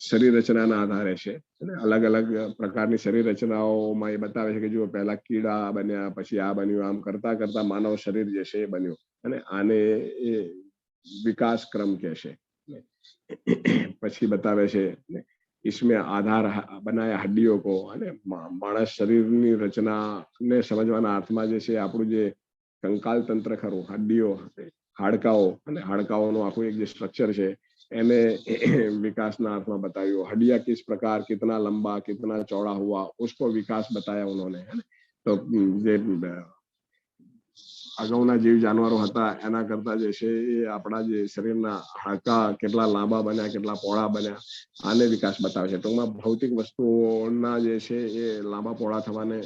શરીર રચનાના આધારે છે. અને અલગ અલગ પ્રકારની શરીર રચનાઓમાં એ બતાવે છે કે જો પહેલા કીડા બન્યા, પછી આ બન્યું, આમ કરતા કરતા માનવ શરીર જે છે એ બન્યું. અને આને એ વિકાસ ક્રમ કહે છે. પછી બતાવે છે इसमें आधार बनाया हड्डियों को. અને માણસ શરીરની રચનાને સમજવાના અર્થમાં જે છે આપણું જે કંકાલ તંત્ર ખરું, હડ્ડીઓ, હાડકાઓ અને હાડકાઓનું આખું એક જે સ્ટ્રક્ચર છે એને विकासના અર્થમાં बताया. हड्डियां किस प्रकार, कितना लंबा, कितना चौड़ा हुआ, उसको विकास बताया उन्होंने. તો જે અગાઉના જીવ જાનવરો હતા એના કરતા જે છે એ આપણા જે શરીરના હાડકા કેટલા લાંબા બન્યા, કેટલા પહોળા બન્યા, આને વિકાસ બતાવે છે. ટૂંકમાં ભૌતિક વસ્તુઓના જે છે એ લાંબા પહોળા થવાને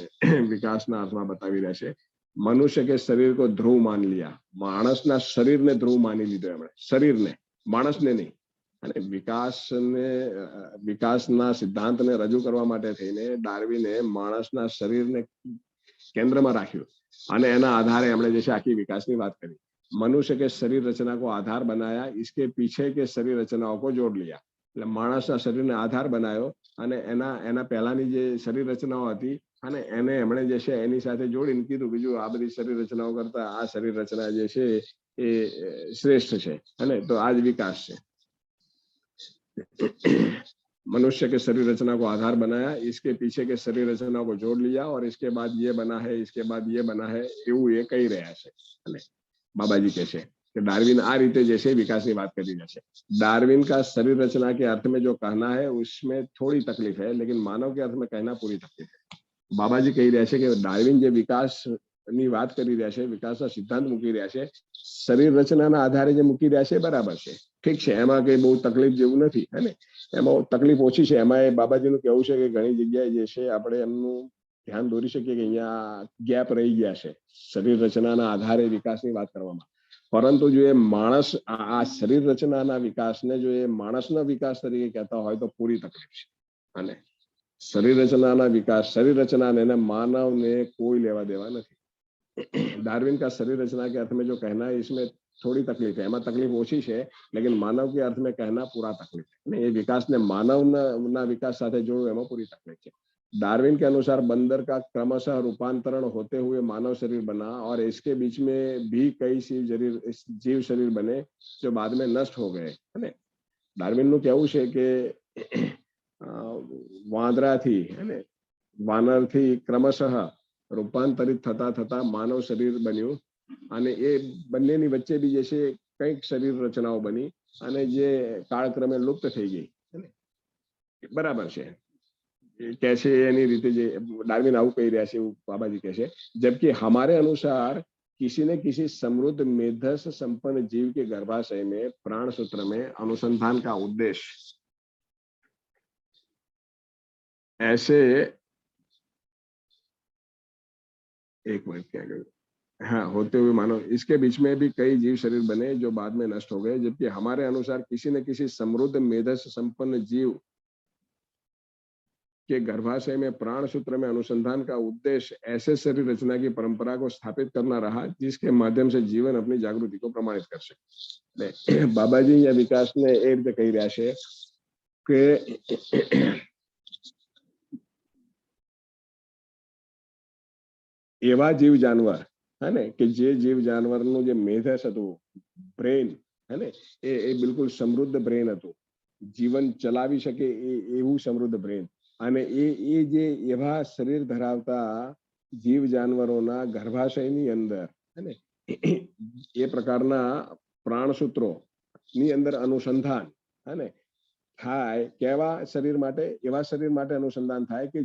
વિકાસના અર્થમાં બતાવી રહ્યા છે. મનુષ્ય કે શરીર કો ધ્રુવ માન લિયા. માણસના શરીરને ધ્રુવ માની લીધો એમણે, શરીરને, માણસને નહીં. અને વિકાસના સિદ્ધાંતને રજૂ કરવા માટે થઈને ડાર્વિને માણસના શરીરને કેન્દ્રમાં રાખ્યું અને એના આધારે એમણે જે છે આખી વિકાસની વાત કરી. મનુષ્ય કે શરીર રચના કો આધાર બનાયા, इसके पीछे के शरीर रचनाओं को जोड़ लिया. એટલે માણસના શરીરને આધાર બનાવ્યો અને એના પહેલાની જે શરીર રચનાઓ હતી અને એને એમણે જે છે એની સાથે જોડીને કીધું કે જો આ બધી શરીર રચનાઓ કરતા આ શરીર રચના જે છે એ શ્રેષ્ઠ છે. અને તો આ જ વિકાસ છે. मनुष्य के शरीर रचना को आधार बनाया, इसके पीछे के शरीर रचना को जोड़ लिया और इसके बाद ये बना है, इसके बाद ये बना है, એવું એ કહી રહ્યા છે. અને बाबाजी કહે છે कि डार्विन आ रीते जैसे विकास की बात करी जाए. डार्विन का शरीर रचना के अर्थ में जो कहना है उसमें थोड़ी तकलीफ है, लेकिन मानव के अर्थ में कहना पूरी तकलीफ है. बाबाजी કહી રહ્યા છે કે ડાર્વિન જે વિકાસની વાત કરી રહ્યા છે, વિકાસના સિદ્ધાંત મૂકી રહ્યા છે, શરીર રચનાના આધારે જે મૂકી રહ્યા છે બરાબર છે, ઠીક છે, એમાં કઈ બહુ તકલીફ જેવું નથી. હે ને, એમાં તકલીફ ઓછી છે. એમાં એ બાબાજીનું કહેવું છે કે ઘણી જગ્યાએ જે છે આપણે એમનું ધ્યાન દોરી શકીએ કે અહીંયા ગેપ રહી ગયા છે શરીર રચનાના આધારે વિકાસની વાત કરવામાં. પરંતુ જો એ માણસ આ શરીર રચનાના વિકાસને જો એ માણસના વિકાસ તરીકે કહેતા હોય તો પૂરી તકલીફ છે. અને શરીર રચનાના વિકાસ, શરીર રચનાને માનવને કોઈ લેવા દેવા નથી. डार्विन का शरीर रचना के अर्थ में जो कहना है इसमें थोड़ी तकलीफ है, एમાં तकलीफ ઓછી છે, लेकिन मानव के अर्थ में कहना पूरा तकलीफ है. અને એ વિકાસને માનવના વિકાસ સાથે જોડવું એમાં પૂરી તકલીફ છે. डार्विन के अनुसार बंदर का क्रमशः रूपांतरण होते हुए मानव शरीर बना और इसके बीच में भी कई जीव शरीर बने जो बाद में नष्ट हो गए. અને ડાર્વિનનું કહેવું છે કે વાંદરાથી અને વાનરથી ક્રમશઃ રૂપાંતરિત થતા થતા માનવ શરીર બન્યું અને એ બંનેની વચ્ચે બી જે છે કંઈક શરીર રચનાઓ બની અને જે કાળક્રમે લુપ્ત થઈ ગઈ, બરાબર છે કહે છે એની રીતે, જે डार्विन આવું કહી રહ્યા છે એવું બાબાજી કહે છે। जबकि हमारे अनुसार किसी न किसी समृद्ध मेधस संपन्न जीव के गर्भाशय में प्राण सूत्र में अनुसंधान का उद्देश्य ऐसे, एक मिनट क्या गए, हाँ, होते हुए मानो इसके बीच में भी कई जीव शरीर बने जो बाद में नष्ट हो गए। जबकि हमारे अनुसार किसी न किसी समृद्ध मेधस संपन्न जीव के गर्भाशय में प्राण सूत्र में अनुसंधान का उद्देश्य ऐसे शरीर रचना की परंपरा को स्थापित करना रहा जिसके माध्यम से जीवन अपनी जागृति को प्रमाणित कर सके। बाबाजी या विकास ने ए रीते कही रह्या छे के एवा जीव जानवर है ने के जे जीव जानवर नु जे मेधस हतुं, ब्रेन है ने, ए बिल्कुल समृद्ध ब्रेन हतुं, जीवन चलावी शके एवुं समृद्ध ब्रेन, અને એ જે એવા શરીર ધરાવતા જીવ જાનવરોના ગર્ભાશયની અંદર અને એ પ્રકારના પ્રાણસૂત્રો ની અંદર અનુસંધાન અને થાય કેવા શરીર માટે, એવા શરીર માટે અનુસંધાન થાય કે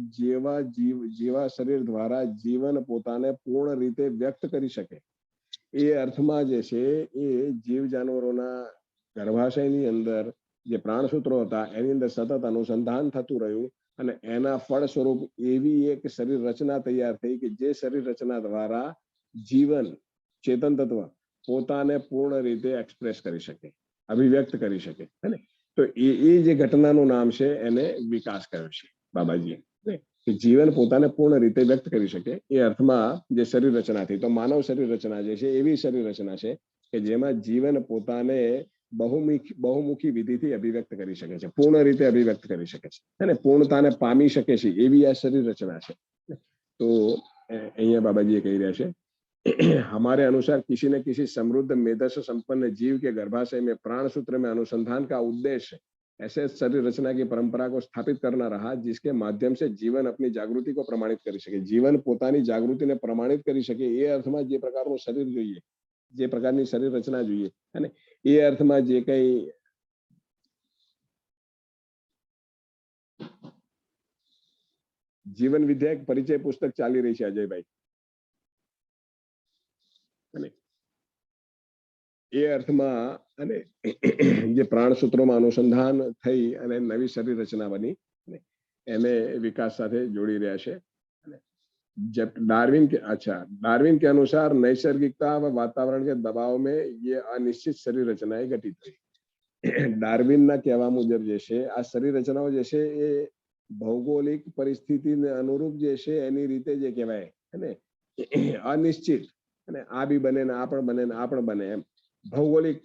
જેવા શરીર દ્વારા જીવન પોતાને પૂર્ણ રીતે વ્યક્ત કરી શકે। એ અર્થમાં જે છે એ જીવ જાનવરોના ગર્ભાશયની અંદર જે પ્રાણસૂત્રો હતા એની અંદર સતત અનુસંધાન થતું રહ્યું અને એના ફળ સ્વરૂપ એવી એક શરીર રચના તૈયાર થઈ કે જે શરીર રચના દ્વારા જીવન ચેતન તત્વ પોતાને પૂર્ણ રીતે એક્સપ્રેસ કરી શકે, અભિવ્યક્ત કરી શકે, है ने। तो એ જે ઘટનાનું નામ છે એને વિકાસ કહ્યો છે બાબાજીએ, કે જીવન પોતાને પૂર્ણ રીતે વ્યક્ત કરી શકે। એ અર્થમાં જે શરીર રચના થઈ, તો માનવ શરીર રચના જે છે એવી શરીર રચના છે કે જેમાં જીવન પોતાને બહુમુખી વિધિથી અભિવ્યક્ત કરી શકે છે, પૂર્ણ રીતે અભિવ્યક્ત કરી શકે છે, અને પૂર્ણતાને પામી શકે છે એવી આ શરીર રચના છે। તો અહીંયા બાબાજી કહી રહ્યા છે हमारे अनुसार किसी न किसी समृद्ध मेधस संपन्न जीव के गर्भाशय में प्राण सूत्र में अनुसंधान का उद्देश्य ऐसे शरीर रचना की परंपरा को स्थापित करना रहा जिसके माध्यम से जीवन अपनी जागृति को प्रमाणित कर सके, जीवन पोतानी जागृति ने प्रमाणित कर सके। ये अर्थ में जे प्रकारનું શરીર જોઈએ, જે પ્રકારની શરીર રચના જોઈએ, અને એ અર્થમાં જે કઈ જીવન વિદ્યા એક પરિચય પુસ્તક ચાલી રહી છે અજયભાઈ, અને એ અર્થમાં અને જે પ્રાણસૂત્રોમાં અનુસંધાન થઈ અને નવી શરીર રચના બની એને વિકાસ સાથે જોડી રહ્યા છે। जब डार्विन के अनुसार नैसर्गिकता व वातावरण के दबाव में ये अनिश्चित शरीर रचनाएं घटित हुई। डार्विन ना कहवा मुजब जैसे आ शरीर रचनाओं जैसे ये भौगोलिक परिस्थिति ने अनुरूप जैसे एनी रीते जे कहेवाय है अनिश्चित, અને આ બી બને ને આ પણ બને ને આ પણ બને, એમ ભૌગોલિક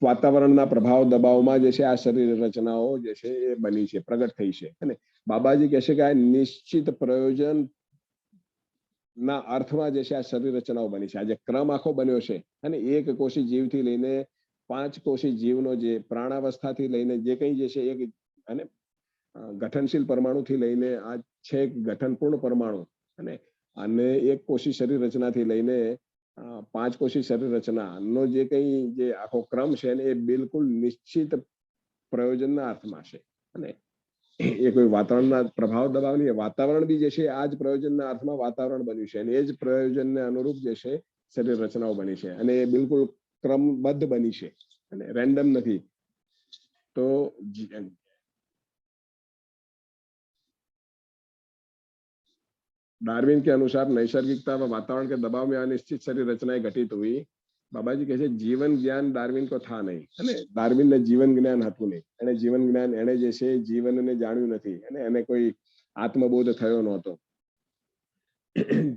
વાતાવરણના પ્રભાવ દબાવમાં જે છે આ શરીર રચનાઓ જે છે એ બની છે, પ્રગટ થઈ છે। અને બાબાજી કહે છે કે આ નિશ્ચિત પ્રયોજન ના અર્થમાં જે છે આ શરીર રચનાઓ બની છે। આ જે ક્રમ આખો બન્યો છે અને એક કોષી જીવથી લઈને 5 કોષી જીવનો જે પ્રાણાવસ્થાથી લઈને જે કંઈ જે છે એક અને ગઠનશીલ પરમાણુથી લઈને આ છેક ગઠનપૂર્ણ પરમાણુ અને એક કોષી શરીર રચનાથી લઈને 5 કોષી શરીર રચનાનો જે કંઈ જે આખો ક્રમ છે ને એ બિલકુલ નિશ્ચિત પ્રયોજનના અર્થમાં છે। અને એ કોઈ વાતાવરણના પ્રભાવ દબાવ નહીં, વાતાવરણ બી જે છે આ જ પ્રયોજનના અર્થમાં વાતાવરણ બન્યું છે અને એ જ પ્રયોજનને અનુરૂપ જે છે શરીર રચનાઓ બની છે અને એ બિલકુલ ક્રમબદ્ધ બની છે અને રેન્ડમ નથી। તો डार्विन के अनुसार नैसर्गिकता व वातावरण के दबाव में अनिश्चित शरीर रचनाएं घटित हुई। बाबाजी કહે છે જીવન જ્ઞાન ડાર્વિન કો થા નહીં, અને ડાર્વિનને જીવન જ્ઞાન હતું નહીં, અને જીવન જ્ઞાન એને જે છે જીવનને જાણ્યું નથી અને એને કોઈ આત્મબોધ થયો નહોતો।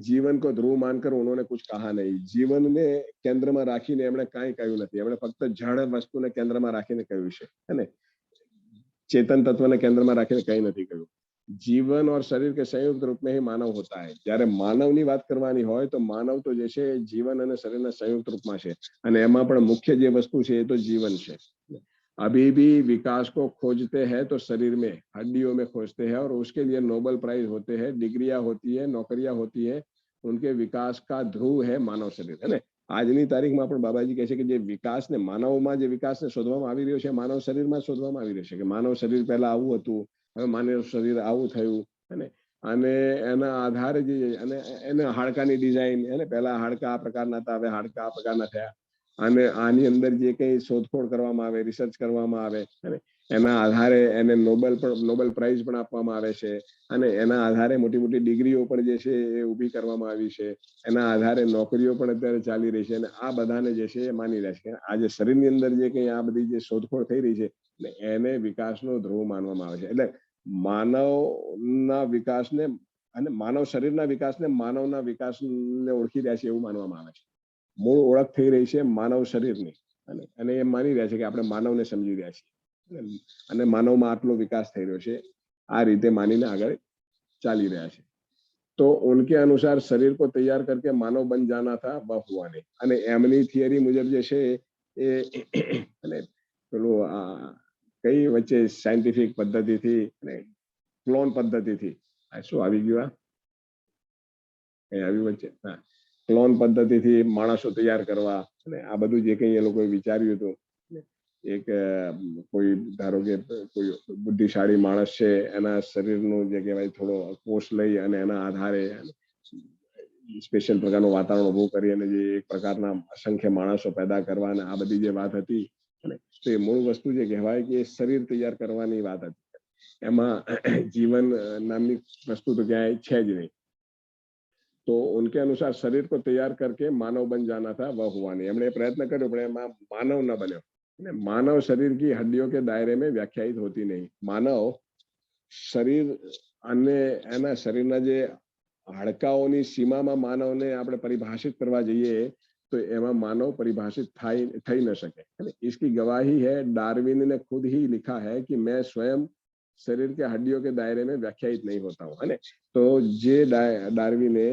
जीवन को ध्रुव मानकर उन्होंने कुछ कहा नहीं, जीवन ने केंद्र में राखीने एमणे कांई કહ્યું નથી, એમણે ફક્ત જળ વસ્તુને કેન્દ્રમાં રાખીને કહ્યું છે અને ચેતન તત્વને કેન્દ્રમાં રાખીને કંઈ નથી કહ્યું। जीवन और शरीर के संयुक्त रूप में ही मानव होता है। જ્યારે માનવની વાત કરવાની હોય તો માનવ તો જે છે જીવન અને શરીરના સંયુક્ત રૂપમાં છે અને એમાં પણ મુખ્ય જે વસ્તુ છે એ તો જીવન છે। अभी भी विकास को खोजते हैं तो शरीर में हड्डियों में खोजते हैं और उसके लिए नोबेल प्राइज होते हैं, डिग्रियां होती है, नौकरियां होती है, उनके विकास का ध्रुव है मानव शरीर, है ना। આજની તારીખમાં પણ બાબાજી કહે છે કે જે વિકાસને માનવમાં જે વિકાસને શોધવામાં આવી રહ્યો છે માનવ શરીરમાં શોધવામાં આવી રહ્યો છે કે માનવ શરીર પહેલા આવું હતું, હવે માનવ શરીર આવું થયું, અને એના આધારે જે અને એને હાડકાની ડિઝાઇન, એને પહેલા હાડકા આ પ્રકારના હતા, હવે હાડકા આ પ્રકારના થયા, અને આની અંદર જે કંઈ શોધખોળ કરવામાં આવે, રિસર્ચ કરવામાં આવે, એના આધારે એને નોબેલ પ્રાઇઝ પણ આપવામાં આવે છે, અને એના આધારે મોટી મોટી ડિગ્રીઓ પણ જે છે એ ઊભી કરવામાં આવી છે, એના આધારે નોકરીઓ પણ અત્યારે ચાલી રહી છે, અને આ બધાને જે છે એ માની રહ્યા છે કે આજે શરીરની અંદર જે કંઈ આ બધી જે શોધખોળ થઈ રહી છે એને વિકાસનો ધ્રુવ માનવામાં આવે છે. એટલે માનવના વિકાસને અને માનવ શરીરના વિકાસને માનવના વિકાસને ઓળખી રહ્યા છે એવું માનવામાં આવે છે. મૂળ ઓળખ થઈ રહી છે માનવ શરીરની, અને એમ માની રહ્યા છે કે આપણે માનવને સમજી રહ્યા છીએ અને માનવમાં આટલો વિકાસ થઈ રહ્યો છે, આ રીતે માનીને આગળ ચાલી રહ્યા છે. તો ઉનકે અનુસાર શરીર को तैयार करके मानव बन जाना था वह हुआ नहीं. અને એમની થિયરી મુજબ જે છે એ અને પેલું કઈ વચ્ચે સાયન્ટિફિક પદ્ધતિથી અને ક્લોન પદ્ધતિથી શું આવી ગયું કઈ આવી વચ્ચે ક્લોન પદ્ધતિથી માણસો તૈયાર કરવા, અને આ બધું જે કંઈ એ લોકોએ વિચાર્યું હતું, એક કોઈ ધારો કે કોઈ બુદ્ધિશાળી માણસ છે એના શરીરનું જે કહેવાય થોડો કોષ લઈ અને એના આધારે સ્પેશિયલ પ્રકારનું વાતાવરણ ઊભું કરી અને જે એક પ્રકારના અસંખ્ય માણસો પેદા કરવા, અને આ બધી જે વાત હતી તો એ મૂળ વસ્તુ જે કહેવાય કે શરીર તૈયાર કરવાની વાત હતી. એમાં જીવન નામની વસ્તુ તો ક્યાંય છે જ નહીં. તો ઉનકે અનુસાર શરીર को तैयार करके मानव बन जाना था वह हुआ नहीं. એમણે પ્રયત્ન કર્યો પણ એમાં માનવ ન બન્યો. मानव शरीर की हड्डियों के दायरे में व्याख्यायित होती नहीं. मानव शरीर અને એના શરીરના જે હાડકાઓની સીમામાં માનવને આપણે પરિભાષિત કરવા જઈએ तो એમાં માનવ પરિભાષિત થઈ ન શકે. इसकी गवाही है डार्विन ने खुद ही लिखा है कि मैं स्वयं शरीर के हड्डियों के दायरे में व्याख्यायित नहीं होता हूँ. तो જે ડાર્વિને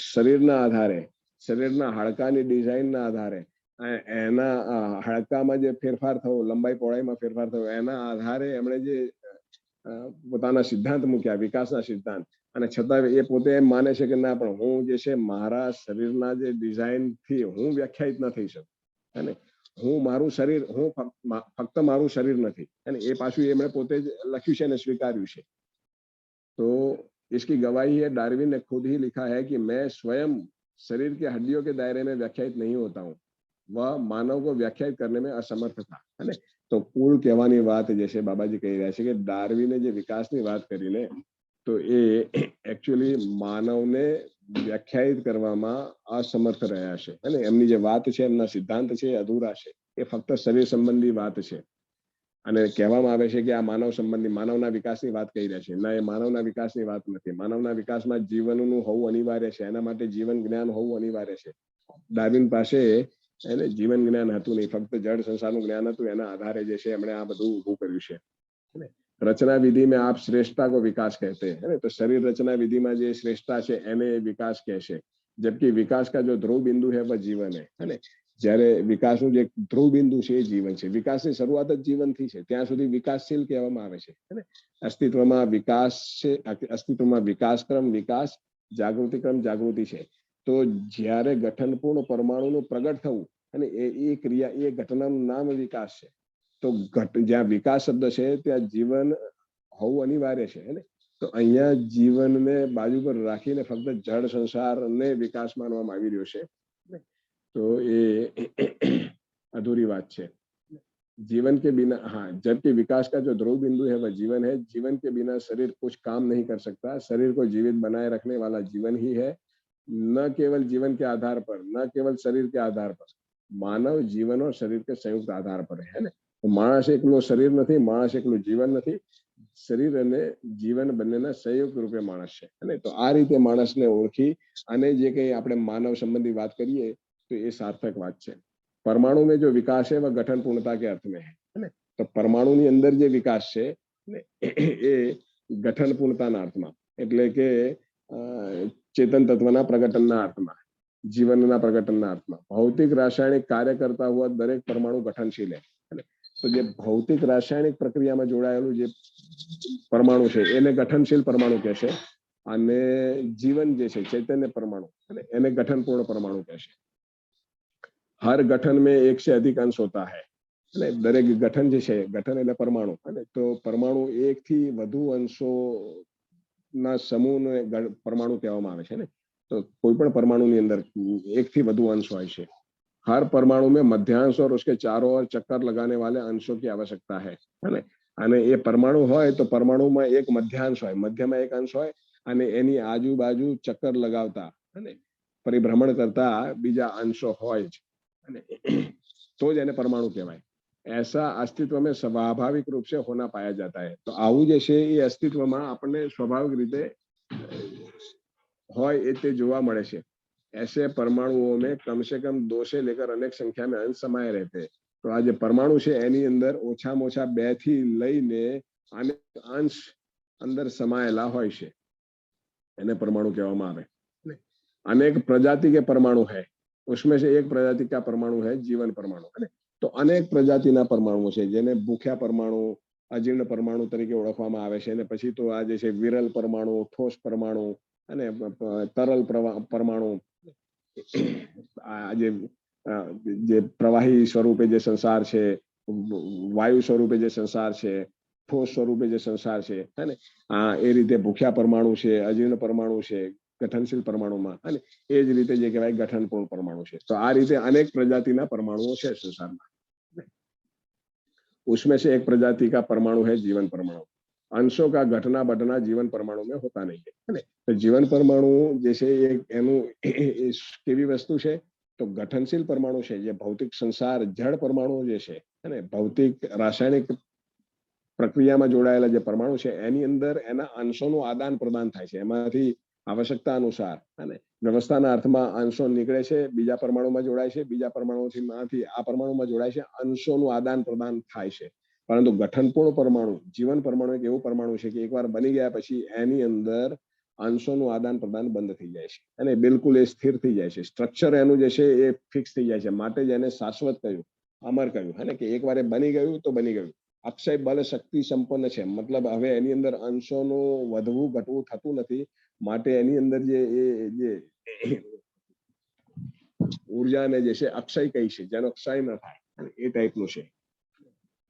શરીરના આધારે, શરીરના હાડકાની ડિઝાઇનના આધારે એના હાડકામાં જે ફેરફાર થયો, લંબાઈ પહોળાઈમાં ફેરફાર થયો, એના આધારે એમણે જે પોતાના સિદ્ધાંત મૂક્યા, વિકાસના સિદ્ધાંત, અને છતાં એ પોતે એમ માને છે કે ના, પણ હું જે છે મારા શરીરના જે ડિઝાઇનથી હું વ્યાખ્યાયિત ન થઈ શકું, અને હું મારું શરીર, હું ફક્ત મારું શરીર નથી, અને એ પાછું એમણે પોતે જ લખ્યું છે અને સ્વીકાર્યું છે. तो इसकी गवाही है डार्विन ने खुद ही लिखा है कि मैं स्वयं शरीर के हड्डियों के दायरे में व्याख्यायित नहीं होता हूँ. वह मानव को व्याख्यायित करने में असमर्थ था. तो કુલ કહેવાની વાત જે છે બાબાજી કહી રહ્યા છે કે ડાર્વિને જે વિકાસની વાત કરી ને, તો એ એકચ્યુઅલી માનવને વ્યાખ્યાયિત કરવામાં અસમર્થ રહ્યા છે, અને એમની જે વાત છે, એમના સિદ્ધાંત છે એ અધૂરા છે. એ ફક્ત શરીર સંબંધી વાત છે, અને કહેવામાં આવે છે કે આ માનવ સંબંધી, માનવના વિકાસની વાત કહી રહ્યા છે. ના, એ માનવના વિકાસની વાત નથી. માનવના વિકાસમાં જીવનનું હોવું અનિવાર્ય છે, એના માટે જીવન જ્ઞાન હોવું અનિવાર્ય છે. ડાર્વિન પાસે એને જીવન જ્ઞાન હતું નહીં, ફક્ત જળ સંસારનું જ્ઞાન હતું. એના આધારે જે છે એમણે આ બધું ઊભું કર્યું છે. रचना विधि में आप श्रेष्ठता को विकास कहते हैं, तो शरीर रचना विधि में जो श्रेष्ठता है એને विकास कहશે, जबकि विकास का जो ध्रुव बिंदु है वह जीवन है. જ્યારે વિકાસનું જે ધ્રુવ બિંદુ છે એ જીવન છે. વિકાસની શરૂઆત જ જીવનથી છે, ત્યાં સુધી વિકાસશીલ કહેવામાં આવે છે. અસ્તિત્વમાં વિકાસ છે, અસ્તિત્વમાં વિકાસક્રમ વિકાસ, જાગૃતિક્રમ જાગૃતિ છે. તો જ્યારે ગઠનપૂર્ણ પરમાણુનું પ્રગટ થવું, અને એ ક્રિયા, એ ઘટનાનું નામ વિકાસ છે. તો જ્યાં વિકાસ શબ્દ છે ત્યાં જીવન હોવું અનિવાર્ય છે. તો અહીંયા જીવનને બાજુ પર રાખીને ફક્ત જળ સંસારને વિકાસ માનવામાં આવી રહ્યો છે. तो ये अधूरी बात है. जीवन के बिना, हाँ, जबकि विकास का जो ध्रुव बिंदु है वह जीवन है. जीवन के बिना शरीर कुछ काम नहीं कर सकता. शरीर को जीवित बनाए रखने वाला जीवन ही है, न केवल जीवन के आधार पर, न केवल शरीर के आधार पर. मानव जीवन और शरीर के संयुक्त आधार पर है ने. तो मानस एकलो शरीर नहीं, मानस एकलो जीवन नहीं. શરીર અને જીવન બંનેના સંયુક્ત રૂપે માણસ છે. તો આ રીતે માણસને ઓળખી અને જે કંઈ આપણે માનવ સંબંધી વાત કરીએ तो ये सार्थक बात है. परमाणु में जो विकास है वह गठन पूर्णता के अर्थ में है. तो परमाणु ની અંદર જે વિકાસ છે એ ગઠન પૂર્ણતાના અર્થમાં, એટલે કે ચેતન તત્વના પ્રગટનના અર્થમાં, જીવનના પ્રગટનના અર્થમાં. ભૌતિક રાસાયણિક કાર્ય કરતા हुआ દરેક પરમાણુ ગઠનશીલ है. તો જે ભૌતિક રાસાયણિક પ્રક્રિયામાં જોડાયેલું જે પરમાણુ છે એને ગઠનશીલ પરમાણુ કહેશે, અને જીવન જે છે ચૈતન્ય પરમાણુ એને ગઠનપૂર્ણ પરમાણુ કહેશે. हर गठन में एक से अधिक अंश होता है અને દરેક ગઠન જે છે ગઠન એટલે પરમાણુ અને તો પરમાણુ એક થી વધુ અંશો ના સમૂહને પરમાણુ કહેવામાં આવે છે ને તો કોઈ પણ પરમાણુની અંદર એક થી વધુ અંશ હોય છે हर परमाणु में मध्यांश और उसके चारों ओर चक्कर लगाने वाले अंशों की आवश्यकता है ને અને એ પરમાણુ હોય તો પરમાણુમાં એક મધ્યાંશ હોય મધ્યમાં એક અંશ હોય અને એની આજુબાજુ ચક્કર લગાવતા અને પરિભ્રમણ કરતા બીજા અંશો હોય જ અને તો જ એને પરમાણુ કહેવાય ऐसा अस्तित्व में स्वाभाविक रूप से होना पाया जाता है तो આવું જે છે એ અસ્તિત્વમાં આપણને સ્વાભાવિક રીતે હોય એ તે જોવા મળે છે ऐसे परमाणुओं में कम से कम 2 से लेकर अनेक संख्या में अंश समाये रहते हैं तो आज परमाणु છે એની અંદર ઓછામાં ઓછા 2 થી લઈને અનેક અંશ અંદર સમાયેલા હોય છે એને પરમાણુ કહેવામાં આવે अनेक प्रजाति के परमाणु है उसमें से एक प्रजाति का परमाणु है जीवन परमाणु तो अनेक प्रजातिना परमाणुओ છે જેને ભૂખ્યા પરમાણુ અજીર્ણ પરમાણુ તરીકે ઓળખવામાં આવે છે અને પછી તો આ જે છે વિરલ પરમાણુ ઠોસ પરમાણુ અને તરલ પરમાણુ જે પ્રવાહી સ્વરૂપે જે સંસાર છે વાયુ સ્વરૂપે જે સંસાર છે ठोस સ્વરૂપે જે સંસાર છે અને એ રીતે ભૂખ્યા પરમાણુ છે અજીર્ણ પરમાણુ છે ગઠનશીલ પરમાણુમાં અને એ જ રીતે જે કહેવાય ગઠનપૂર્ણ પરમાણુ છે તો આ રીતે અનેક પ્રજાતિના પરમાણુઓ છે સંસારમાં उसमें से एक प्रजाति का परमाणु है जीवन परमाणु अंशों का घटना बढ़ना जीवन परमाणु में होता नहीं है तो जीवन परमाणु जैसे एक एनु केवी वस्तु है तो गठनशील परमाणु है ये भौतिक संसार जड़ परमाणु जे છે અને ભૌતિક રાસાયણિક પ્રક્રિયામાં જોડાયેલા જે પરમાણુ છે એની અંદર એના અંશોનું આદાન પ્રદાન થાય છે એમાંથી આવશ્યકતા અનુસાર અને વ્યવસ્થાના અર્થમાં અંશો નીકળે છે બીજા પરમાણુમાં જોડાય છે બીજા પરમાણુથી આ પરમાણુમાં જોડાય છે અંશોનું આદાન પ્રદાન થાય છે પરંતુ ગઠનપૂર્ણ પરમાણુ જીવન પરમાણુ એક એવું પરમાણુ છે કે એકવાર બની ગયા પછી એની અંદર અંશોનું આદાન પ્રદાન બંધ થઈ જાય છે અને બિલકુલ એ સ્થિર થઈ જાય છે સ્ટ્રક્ચર એનું જે છે એ ફિક્સ થઈ જાય છે માટે જ એને શાશ્વત કહ્યું અમર કહ્યું હે ને કે એકવાર એ બની ગયું તો બની ગયું અક્ષય બળ શક્તિ સંપન્ન છે મતલબ હવે એની અંદર અંશોનું વધવું ઘટવું થતું નથી માટે એની અંદર જે ઉર્જાને જે છે અક્ષય કહી છે જેનો ક્ષય ન થાય એ ટાઈપનું છે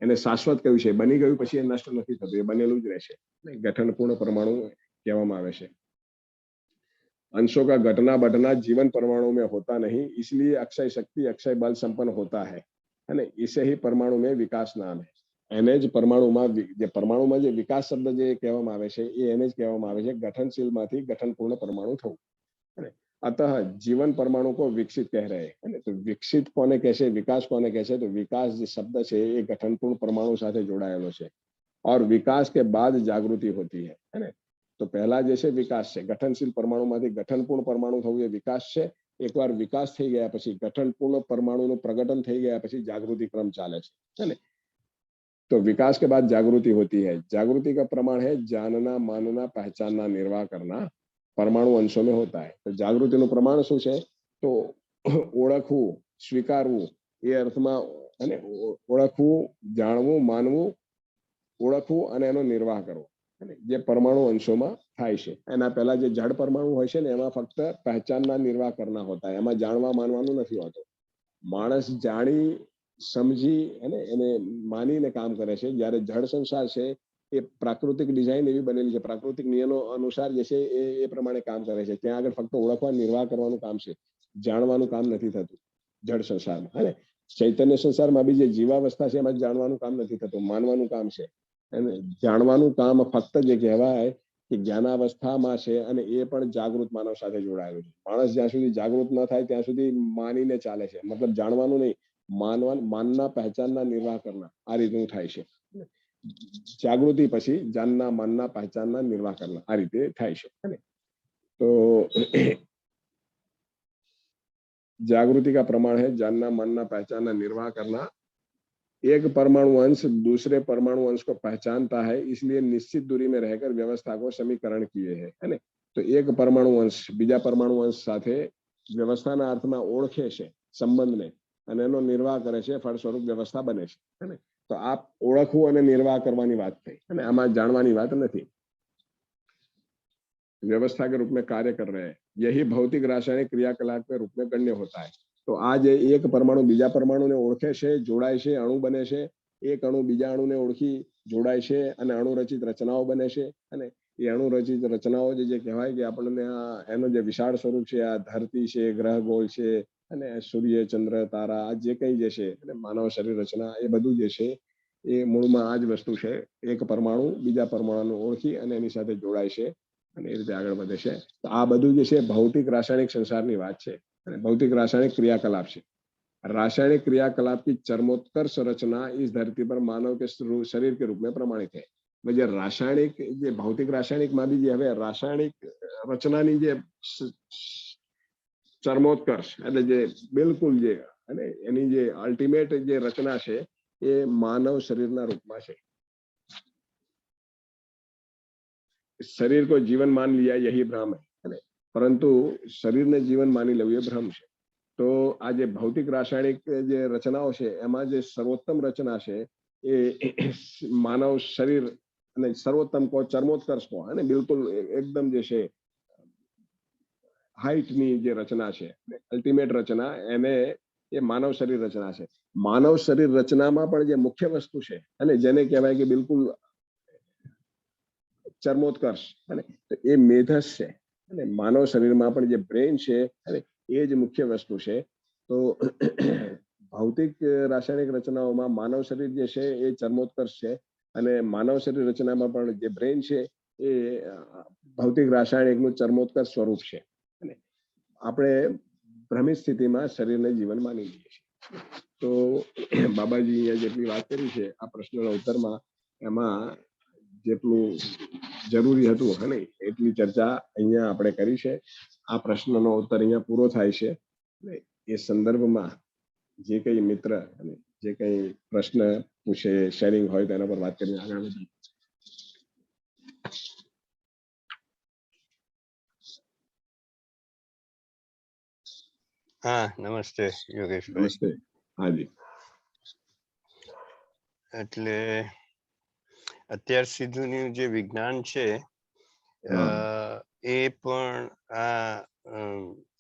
એને શાશ્વત કહ્યું છે બની ગયું પછી એ નષ્ટ નથી થતું એ બનેલું જ રહેશે ગઠનપૂર્ણ પરમાણુ કહેવામાં આવે છે अंशों का घटना बढ़ना जीवन परमाणु में होता नहीं इसलिए अक्षय शक्ति अक्षय बल संपन्न होता है અને इसे ही परमाणु में विकास नाम है એને જ પરમાણુમાં જે વિકાસ શબ્દ જે કહેવામાં આવે છે એ એને જ કહેવામાં આવે છે ગઠનશીલમાંથી ગઠનપૂર્ણ પરમાણુ થવું अतः जीवन परमाणु को विकसित कह रहे हैं तो विकसित कोने कहશે विकास कोने कहશે तो विकास જે શબ્દ છે એ ગઠનપૂર્ણ પરમાણુ સાથે જોડાયેલો છે और विकास के बाद जागृति होती है तो पहला જે છે વિકાસ છે ગઠનશીલ પરમાણુમાંથી ગઠનપૂર્ણ પરમાણુ થવું એ વિકાસ છે એકવાર વિકાસ થઈ ગયા પછી ગઠનપૂર્ણ પરમાણુનું પ્રગટન થઈ ગયા પછી જાગૃતિ ક્રમ ચાલે છે तो विकास के बाद जागृति होती है जागृति का प्रमाण है जानना मानना पहचानना निर्वाह करना परमाणु अंशों में होता है तो जागृतिનું પ્રમાણ શું છે તો ઓળખવું સ્વીકારવું એ અર્થમાં અને ઓળખવું જાણવું માનવું ઓળખવું અને એનો નિર્વાહ કરવો જે પરમાણુ અંશોમાં થાય છે એના પહેલા જે જડ પરમાણુ હોય છે ને એમાં ફક્ત પહેચાનના નિર્વાહ કરના હોતા है એમાં જાણવા માનવાનું નથી હોતું માણસ જાણી સમજી અને એને માનીને કામ કરે છે જ્યારે જડ સંસાર છે એ પ્રાકૃતિક ડિઝાઇન એવી બનેલી છે પ્રાકૃતિક નિયમો અનુસાર જે છે એ પ્રમાણે કામ કરે છે ત્યાં આગળ ફક્ત ઓળખવા નિર્વાહ કરવાનું કામ છે જાણવાનું કામ નથી થતું જડ સંસારમાં અને ચૈતન્ય સંસારમાં બી જે જીવાવસ્થા છે એમાં જાણવાનું કામ નથી થતું માનવાનું કામ છે અને જાણવાનું કામ ફક્ત જે કહેવાય કે જ્ઞાનાવસ્થામાં છે અને એ પણ જાગૃત માનવ સાથે જોડાયેલું છે માણસ જ્યાં સુધી જાગૃત ન થાય ત્યાં સુધી માનીને ચાલે છે મતલબ જાણવાનું નહીં માનના પહેચાનના નિર્વાહ કરના આ રીતનું થાય છે જાગૃતિ પછી જાનના માનના પહેચાનના નિર્વાહ કરના આ રીતે થાય છે તો जागृति का प्रमाण है जानना मानना पहचानना निर्वाह करना एक परमाणु अंश दूसरे परमाणु अंश को पहचानता है इसलिए निश्चित दूरी में रहकर व्यवस्था को समीकरण किए है तो एक परमाणु अंश बीजा परमाणु अंश साथे व्यवस्थाना अर्थમાં ઓળખે છે સંબંધને અને એનો નિર્વાહ કરે છે ફળસ્વરૂપ વ્યવસ્થા બને છે તો આ ઓળખવું અને નિર્વાહ કરવાની વાત થઈ અને આમાં જાણવાની વાત નથી व्यवस्था के रूप में कार्य कर रहे हैं यही भौतिक रासायनिक क्रियाकलाप के रूप में गण्य होता है તો આ જે એક પરમાણુ બીજા પરમાણુને ઓળખે છે, જોડાય છે, અણુ બને છે, એક અણુ બીજા અણુને ઓળખી જોડાય છે અને અણુ રચિત રચનાઓ બને છે. અને એ અણુ રચિત રચનાઓ જે કહેવાય કે આપણને એનો જે વિશાળ સ્વરૂપ છે, આ ધરતી છે, ગ્રહ ગોળ છે અને સૂર્ય, ચંદ્ર, તારા, આ જે કઈ જે છે અને માનવ શરીર રચના, એ બધું જે છે એ મૂળમાં આ જ વસ્તુ છે. એક પરમાણુ બીજા પરમાણુ ઓળખી અને એની સાથે જોડાય છે અને એ રીતે આગળ વધે છે. તો આ બધું જે છે ભૌતિક રાસાયણિક સંસારની વાત છે અને ભૌતિક રાસાयनिक क्रियाकलाप છે. रासायनिक क्रियाकलाप की चरमोत्कर्ष रचना इस धरती पर मानव के शरीर के रूप में प्रमाणित है. જે રાસાયણિક, જે ભૌતિક રાસાયણિક માં બી જે હવે રાસાયણિક રચનાની જે ચરમોત્કર્ષ એટલે જે બિલકુલ જે અને એની જે અલ્ટિમેટ જે રચના છે એ માનવ શરીરના રૂપમાં છે. शरीर को जीवन मान लिया यही भ्रम है, परंतु शरीर ने जीवन मानी लेવું એ ભ્રમ છે. તો આ જે ભૌતિક રાસાયણિક જે રચનાઓ છે એમાં જે સર્વોત્તમ રચના છે એ માનવ શરીર અને સર્વોત્તમ કો ચર્મોત્કર્ષ કો અને બિલકુલ એકદમ જે છે હાઈટ ની જે રચના છે, અલ્ટિમેટ રચના, એને એ માનવ શરીર રચના છે. માનવ શરીર રચનામાં પણ જે મુખ્ય વસ્તુ છે અને જેને કહેવાય કે બિલકુલ ચર્મોત્કર્ષ અને એ મેધસ છે અને માનવ શરીરમાં પણ જે બ્રેન છે અને એ જ મુખ્ય વસ્તુ છે. તો ભૌતિક રાસાયણિક રચનાઓમાં માનવ શરીર જે છે એ ચર્મોત્કર્ષ છે અને માનવ શરીર રચનામાં પણ જે બ્રેન છે એ ભૌતિક રાસાયણિકનું ચર્મોત્કર્ષ સ્વરૂપ છે. અને આપણે ભ્રમિત સ્થિતિમાં શરીરને જીવન માની લઈએ છીએ. તો બાબાજી અહીંયા જેટલી વાત કરી છે આ પ્રશ્નના ઉત્તરમાં, એમાં જેટલું જરૂરી હતું અને એટલી ચર્ચા અહીંયા આપણે કરી છે. આ પ્રશ્નનો ઉત્તર અહીંયા પૂરો થાય છે. એ સંદર્ભમાં જે કઈ મિત્ર અને જે કઈ પ્રશ્ન પૂછે, શેરિંગ હોય તેના પર વાત કરીને આગળ વધીએ. હા, નમસ્તે યોગેશભાઈ. નમસ્તે. હાજી. એટલે અત્યાર સુધીનું જે વિજ્ઞાન છે એ પણ આ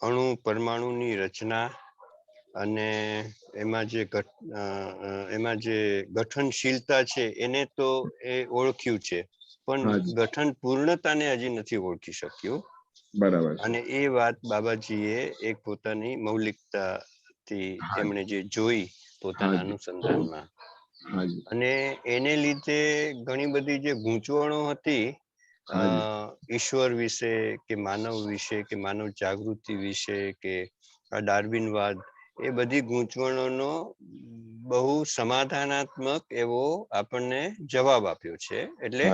અણુ પરમાણુની રચના અને એમાં જે ગઠનશીલતા છે એને તો એ ઓળખ્યું છે, પણ ગઠન પૂર્ણતાને હજી નથી ઓળખી શક્યું. બરાબર. અને એ વાત બાબાજીએ એક પોતાની મૌલિકતાથી તેમણે જે જોઈ પોતાના અનુસંધાનમાં, અને એને લીધે ઘણી બધી જે ગૂંચવણો હતી ઈશ્વર વિશે કે માનવ વિશે કે માનવ જાગૃતિ વિશે કે ડાર્વિનવાદ, એ બધી ગૂંચવણોનો બહુ સમાધાનાત્મક એવો આપણને જવાબ આપ્યો છે. એટલે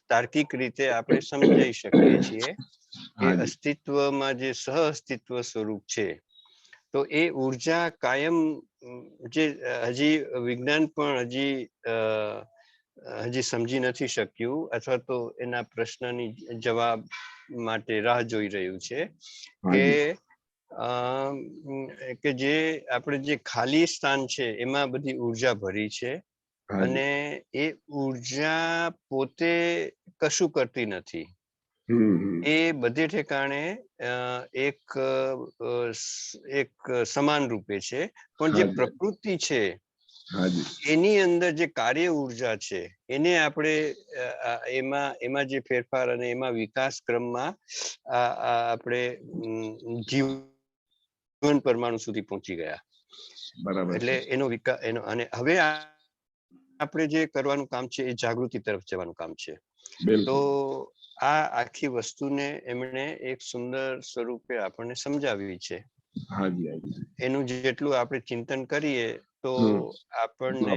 તાર્કિક રીતે આપણે સમજાઈ શકીએ છીએ કે અસ્તિત્વમાં જે સહ અસ્તિત્વ સ્વરૂપ છે, તો એ ઉર્જા કાયમ, જે હજી વિજ્ઞાન પણ હજી સમજી નથી શક્યું અથવા તો એના પ્રશ્નની જવાબ માટે રાહ જોઈ રહ્યું છે કે જે આપણે જે ખાલી સ્થાન છે એમાં બધી ઉર્જા ભરી છે અને એ ઉર્જા પોતે કશું કરતી નથી. એ બધે ઠેકાણે એક સમાન રૂપે છે, પણ જે પ્રકૃતિ છે એની અંદર જે કાર્ય ઉર્જા છે એને આપણે એમાં જે ફેરફાર અને એમાં વિકાસ ક્રમમાં આપણે જીવન પરમાણુ સુધી પહોંચી ગયા. એટલે એનો વિકાસ અને હવે આપણે જે કરવાનું કામ છે એ જાગૃતિ તરફ જવાનું કામ છે. તો આ આખી વસ્તુને એમણે એક સુંદર સ્વરૂપે આપણને સમજાવી છે. એનું જેટલું આપણે ચિંતન કરીએ તો આપણને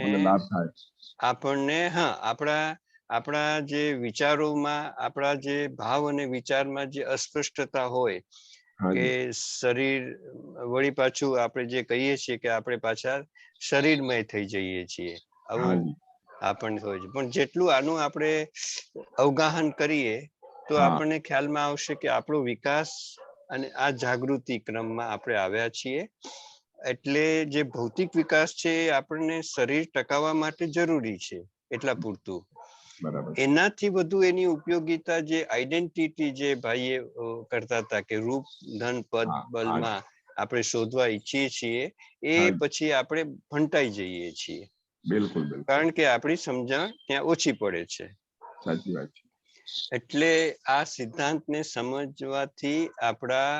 આપણા જે વિચારોમાં, આપણા જે ભાવ અને વિચારમાં જે અસ્પષ્ટતા હોય કે શરીર, વળી પાછું આપણે જે કહીએ છીએ કે આપણે પાછા શરીરમય થઈ જઈએ છીએ, આવું આપણને હોય છે. પણ જેટલું આનું આપણે અવગાહન કરીએ તો આપણને ખ્યાલમાં આવશે કે આપણો વિકાસ અને આ જાગૃતિ ક્રમમાં આપણે આવ્યા છીએ. એટલે જે ભૌતિક વિકાસ છે એ આપણને શરીર ટકાવવા માટે જરૂરી છે એટલા પૂરતું. એનાથી વધુ એની ઉપયોગિતા જે આઈડેન્ટિટી જે ભાઈએ કરતા હતા કે રૂપ, ધન, પદ, બલમાં આપણે શોધવા ઈચ્છીએ છીએ એ હા. પછી આપણે ભંટાઈ જઈએ છીએ, બિલકુલ બિલકુલ કારણ કે આપણી સમજણ ત્યાં ઓછી પડે છે. સાચી વાત છે. એટલે આ સિદ્ધાંતને સમજવાથી આપણા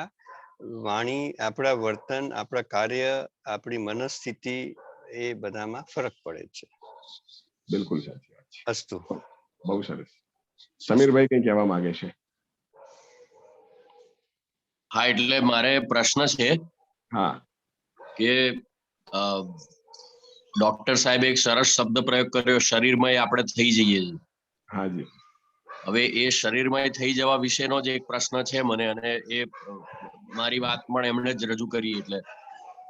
વાણી, આપણા વર્તન, આપણા કાર્ય, આપણી મનસ્થિતિ એ બધામાં ફરક પડે છે. બિલકુલ સાચી વાત છે. અસ્તુ. બહુ સરસ. સમીરભાઈ કઈ કહેવા માંગે છે? હા, એટલે મારે પ્રશ્ન છે હા. કે ડોક્ટર સાહેબ એક સરસ શબ્દ પ્રયોગ કર્યો, શરીરમય આપણે થઈ જઈએ છીએ. હાજી. હવે એ શરીરમય થઈ જવા વિશેનો જ એક પ્રશ્ન છે મને, અને એ મારી વાત પણ એમણે જ રજૂ કરી. એટલે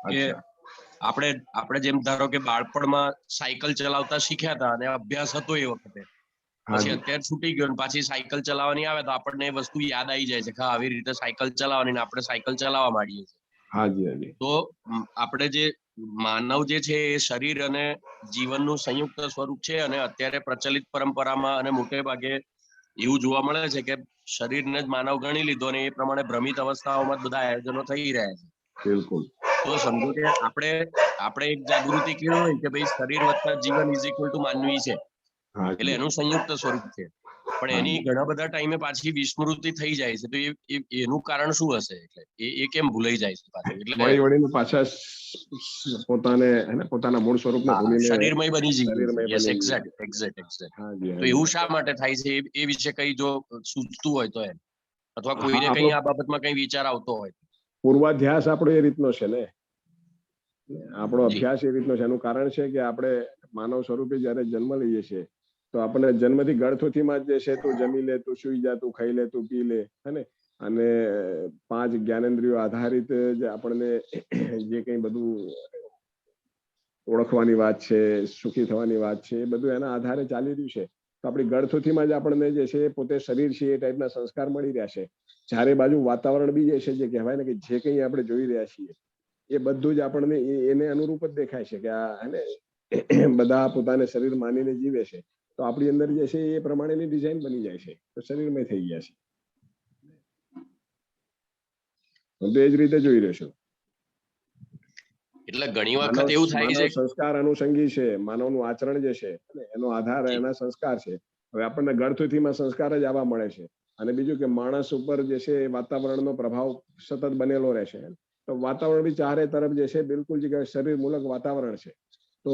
કે અચ્છા. આપણે જેમ ધારો કે બાળપણમાં સાયકલ ચલાવતા શીખ્યા હતા અને અભ્યાસ હતો એ વખતે, પછી હાજી. અત્યારે છૂટી ગયો, પાછી સાયકલ ચલાવવાની આવે તો આપણને એ વસ્તુ યાદ આવી જાય છે કે આવી રીતે સાયકલ ચલાવવાની, આપણે સાયકલ ચલાવવા માંડીએ છીએ. હાજી હાજી. તો આપણે જે માનવ જે છે એ શરીર અને જીવનનું સંયુક્ત સ્વરૂપ છે, અને અત્યારે પ્રચલિત પરંપરામાં અને મોટે ભાગે એવું જોવા મળે છે કે શરીરને જ માનવ ગણી લીધો અને એ પ્રમાણે ભ્રમિત અવસ્થાઓમાં જ બધા આયોજનો થઈ રહ્યા છે. બિલકુલ. તો સમજો કે આપણે એક જાગૃતિ કેળવાય કે ભાઈ શરીર વત્તા જીવન ઇઝ ઇક્વલ ટુ માનવી છે, એટલે હાજી. એનું સંયુક્ત સ્વરૂપ છે. પણ એની હાજી. ઘણા બધા ટાઈમે પાછી વિસ્મૃતિ થઈ જાય છે. તો એનું કારણ શું હશે? એટલે એ કેમ ભૂલાઈ જાય છે પાછું? એટલે વળીને પાછા પોતાને પોતાના મૂળ સ્વરૂપને ભૂલીને શરીરમય બની જઈએ. શરીરમય યસ, બની જઈએ. એક્ઝેક્ટ. હાજી તો હાજી. એવું શા માટે થાય છે એ વિશે કઈ જો સૂચતું હોય તો એમ, અથવા કોઈને હા, કઈ આ બાબતમાં કઈ વિચાર આવતો હોય. પૂર્વાધ્યાસ આપણો એ રીતનો છે ને, આપણો જી. અભ્યાસ એ રીતનો છે. એનું કારણ છે કે આપણે માનવ સ્વરૂપે જયારે જન્મ લઈએ છીએ તો આપણને જન્મથી ગળથોથીમાં જ જે છે તું જમી લે, તું સુઈ જા, તું ખાઈ લે, તું પી લે, હે ને, અને 5 જ્ઞાનેન્દ્રિયો આધારિત જે આપણને જે કંઈ બધું ઓળખવાની વાત છે, સુખી થવાની વાત છે, એ બધું એના આધારે ચાલી રહ્યું છે. તો આપણી ગળથોથીમાં જ આપણને જે છે પોતે શરીર છે એ ટાઈપના સંસ્કાર મળી રહ્યા છે. ચારે બાજુ વાતાવરણ બી જે છે, જે કહેવાય ને કે જે કંઈ આપણે જોઈ રહ્યા છીએ એ બધું જ આપણને એને અનુરૂપ જ દેખાય છે કે આ હે બધા પોતાને શરીર માનીને જીવે છે. તો આપણી અંદર જે છે એ પ્રમાણેની ડિઝાઇન બની જાય છે, તો શરીરમય થઈ ગયા છે. હું તો એ જ રીતે જોઈ રહ્યો છું. એટલે ઘણી વખત એવું થાય છે, સંસ્કાર અનુષંગી છે, માનવનું આચરણ જે છે એનો આધાર એના સંસ્કાર છે. હવે આપણને ગળથુથીમાં સંસ્કાર જ આવવા મળે છે. અને બીજું કે માણસ ઉપર જે છે વાતાવરણનો પ્રભાવ સતત બનેલો રહે છે. તો વાતાવરણ બી ચારે તરફ જે છે બિલકુલ જે શરીર મૂલક વાતાવરણ છે. તો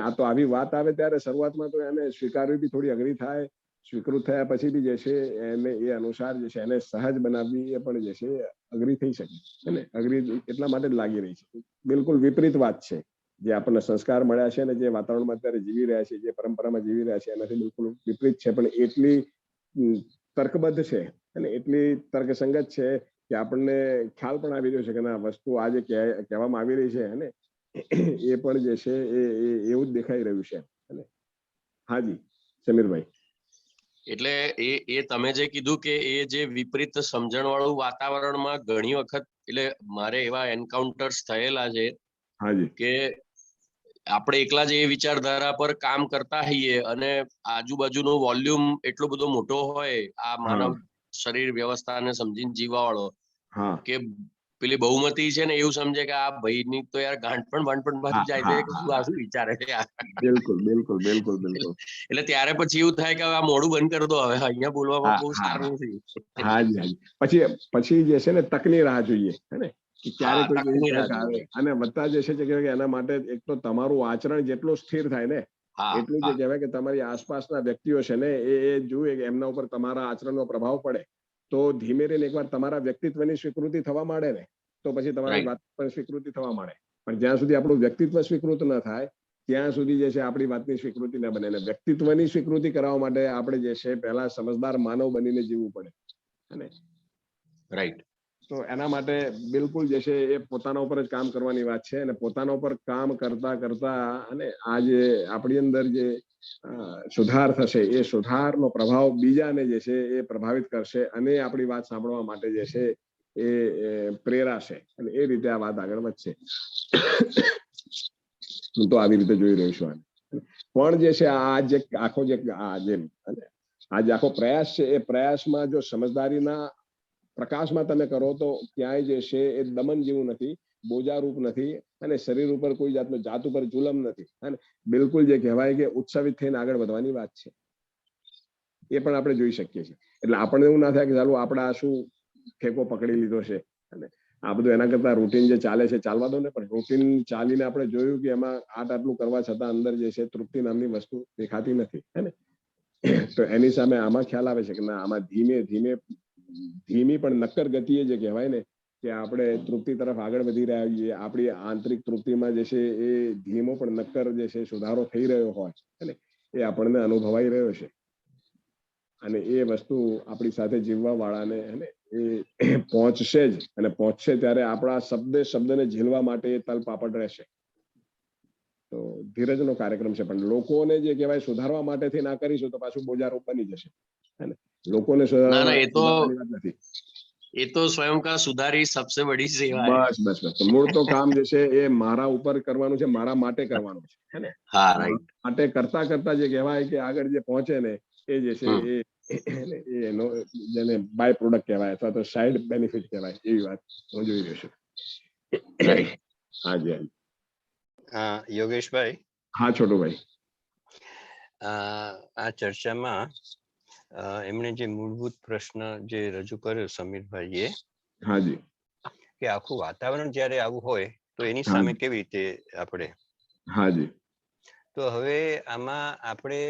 આ તો આવી વાત આવે ત્યારે શરૂઆતમાં તો એને સ્વીકારવી બી થોડી અઘરી થાય. સ્વીકૃત થયા પછી બી જે છે એને એ અનુસાર જે છે એને સહજ બનાવવી એ પણ જે છે અઘરી થઈ શકે. ને અઘરી એટલા માટે જ લાગી રહી છે. બિલકુલ વિપરીત વાત છે. જે આપણને સંસ્કાર મળ્યા છે ને જે વાતાવરણમાં અત્યારે જીવી રહ્યા છે, જે પરંપરામાં જીવી રહ્યા છે, એનાથી બિલકુલ વિપરીત છે. પણ એટલી તર્કબદ્ધ છે અને એટલી તર્કસંગત છે કે આપણને ખ્યાલ પણ આવી રહ્યો છે કે ના વસ્તુ આ જે કહેવામાં આવી રહી છે ને એ પણ જે છે એ એવું જ દેખાઈ રહ્યું છે. હાજી સમીરભાઈ. એટલે એ તમે જે કીધું કે એ જે વિપરીત સમજણ વાળું વાતાવરણમાં ઘણી વખત, એટલે મારે એવા એન્કાઉન્ટર્સ થયેલા છે હાજી. કે આપણે એકલા જ એ વિચારધારા પર કામ કરતા હોઈએ અને આજુબાજુનો વોલ્યુમ એટલો બધો મોટો હોય આ માનવ શરીર વ્યવસ્થાને સમજીને જીવવા વાળો, કે પેલી બહુમતી છે ને એવું સમજે કે આ ભાઈની તો યાર ગાંઠપણ બાજુ જાય છે કે શું વિચારે છે. બિલકુલ બિલકુલ બિલકુલ બિલકુલ. એટલે ત્યારે પછી એવું થાય કે આ મોડું બંધ કરી દો, હવે અહીંયા બોલવામાં બહુ સારું નથી. હાજી હાજી. પછી જે છે ને તકની રાહ જોઈએ, હે ને, કે ક્યારે કોઈ આવે. અને વત્તા જે છે કે એના માટે એક તો તમારું આચરણ જેટલું સ્થિર થાય ને એટલું જે કહેવાય કે તમારી આસપાસના વ્યક્તિઓ છે ને એ જુએ કે એમના ઉપર તમારા આચરણનો પ્રભાવ પડે. તો ધીમે રહીને એકવાર તમારા વ્યક્તિત્વની સ્વીકૃતિ થવા માંડે ને તો પછી તમારી વાત પણ સ્વીકૃતિ થવા માંડે. પણ જ્યાં સુધી આપણું વ્યક્તિત્વ સ્વીકૃત ન થાય ત્યાં સુધી જે છે આપણી વાતની સ્વીકૃતિ ન બને. વ્યક્તિત્વની સ્વીકૃતિ કરવા માટે આપણે જે છે પહેલા સમજદાર માનવ બનીને જીવવું પડે. રાઈટ. તો એના માટે બિલકુલ જે છે એ પોતાના ઉપર જ કામ કરવાની વાત છે. અને પોતાના ઉપર કામ કરતા કરતા અને આ જે આપણી અંદર જે સુધાર થશે એ સુધારનો પ્રભાવ બીજાને જે છે એ પ્રભાવિત કરશે અને આપણી વાત સાંભળવા માટે જે છે એ પ્રેરાશે અને એ રીતે આ વાત આગળ વધશે. હું તો આવી રીતે જોઈ રહ્યો છું. પણ જે છે આ જે આખો પ્રયાસ છે એ પ્રયાસમાં જો સમજદારીના પ્રકાશમાં તમે કરો તો ક્યાંય જે છે એ દમન જેવું નથી, બોજારૂપ નથી, અને શરીર ઉપર કોઈ જાતનો જાત ઉપર જુલમ નથી, અને બિલકુલ જે કહેવાય કે ઉત્સાહિત થઈને આગળ વધવાની વાત છે, એ પણ આપણે જોઈ શકીએ છીએ. એટલે આપણને એવું ના થાય કે ચાલો આપણે આ શું ઠેકો પકડી લીધો છે, અને આ બધું એના કરતા રૂટીન જે ચાલે છે ચાલવા દો ને, પણ રૂટીન ચાલીને આપણે જોયું કે એમાં આટલું કરવા છતાં અંદર જે છે તૃપ્તિ નામની વસ્તુ દેખાતી નથી, હે ને. તો એની સામે આમાં ખ્યાલ આવે છે કે ના, આમાં ધીમે ધીમે ધીમી પણ નક્કર ગતિએ જે કહેવાય ને કે આપણે તૃપ્તિ તરફ આગળ વધી રહ્યા છીએ, આપણી આંતરિક તૃપ્તિમાં જે છે એ ધીમો પણ નક્કર જે છે સુધારો થઈ રહ્યો હોય, ને એ આપણને અનુભવાઈ રહ્યો છે. અને એ વસ્તુ આપણી સાથે જીવવા વાળાને એ પહોંચશે જ, અને પહોંચશે ત્યારે આપણા શબ્દને ઝીલવા માટે એ તલપાપડ રહેશે. તો ધીરજનો કાર્યક્રમ છે, પણ લોકોને જે કહેવાય સુધારવા માટેથી ના કરીશું તો પાછું બોજારૂપ બની જશે, હે ને. લોકોને સુધારવાની વાત નથી, એ તો સ્વયં કા સુધારી સબસે બડી સેવા હૈ. બસ બસ બસ. મૂળ તો કામ જે છે એ મારા ઉપર કરવાનું છે, મારા માટે કરવાનું છે, હે ને. હા, રાઈટ. માટે કરતા કરતા જે કહેવાય કે આગળ જે પહોંચે ને એ જે છે એનો જેને બાય પ્રોડક્ટ કહેવાય અથવા તો સાઇડ બેનિફિટ કહેવાય, એવી વાત હું જોઈ રહ્યો છું. હાજી હાજી. યોગેશભાઈ, હા છોટુભાઈ. આ ચર્ચામાં એમણે જે મૂળભૂત પ્રશ્ન જે રજૂ કર્યો સમીરભાઈએ, હાજી, કે આખું વાતાવરણ જ્યારે આવું હોય તો એની સામે કેવી રીતે આપણે, હાજી, તો હવે આમાં આપણે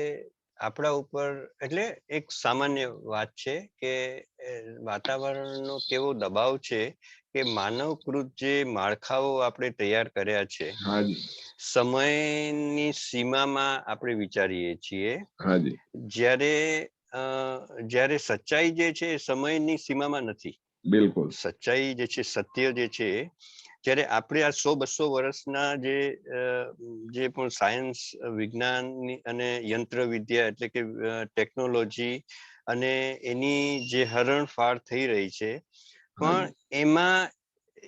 આપણા ઉપર, એટલે એક સામાન્ય વાત છે કે વાતાવરણનો કેવો દબાવ છે કે માનવકૃત જે માળખાઓ આપણે તૈયાર કર્યા છે, હાજી, સમયની સીમામાં આપણે વિચારીએ છીએ, હાજી, જ્યારે સચ્ચાઈ જે છે એ સમયની સીમામાં નથી. બિલકુલ. સચ્ચાઈ જે છે, સત્ય જે છે, જ્યારે આપણે આ 100-200 વર્ષના જે પણ સાયન્સ, વિજ્ઞાન અને યંત્ર વિદ્યા એટલે કે ટેકનોલોજી અને એની જે હરણફાળ થઈ રહી છે, પણ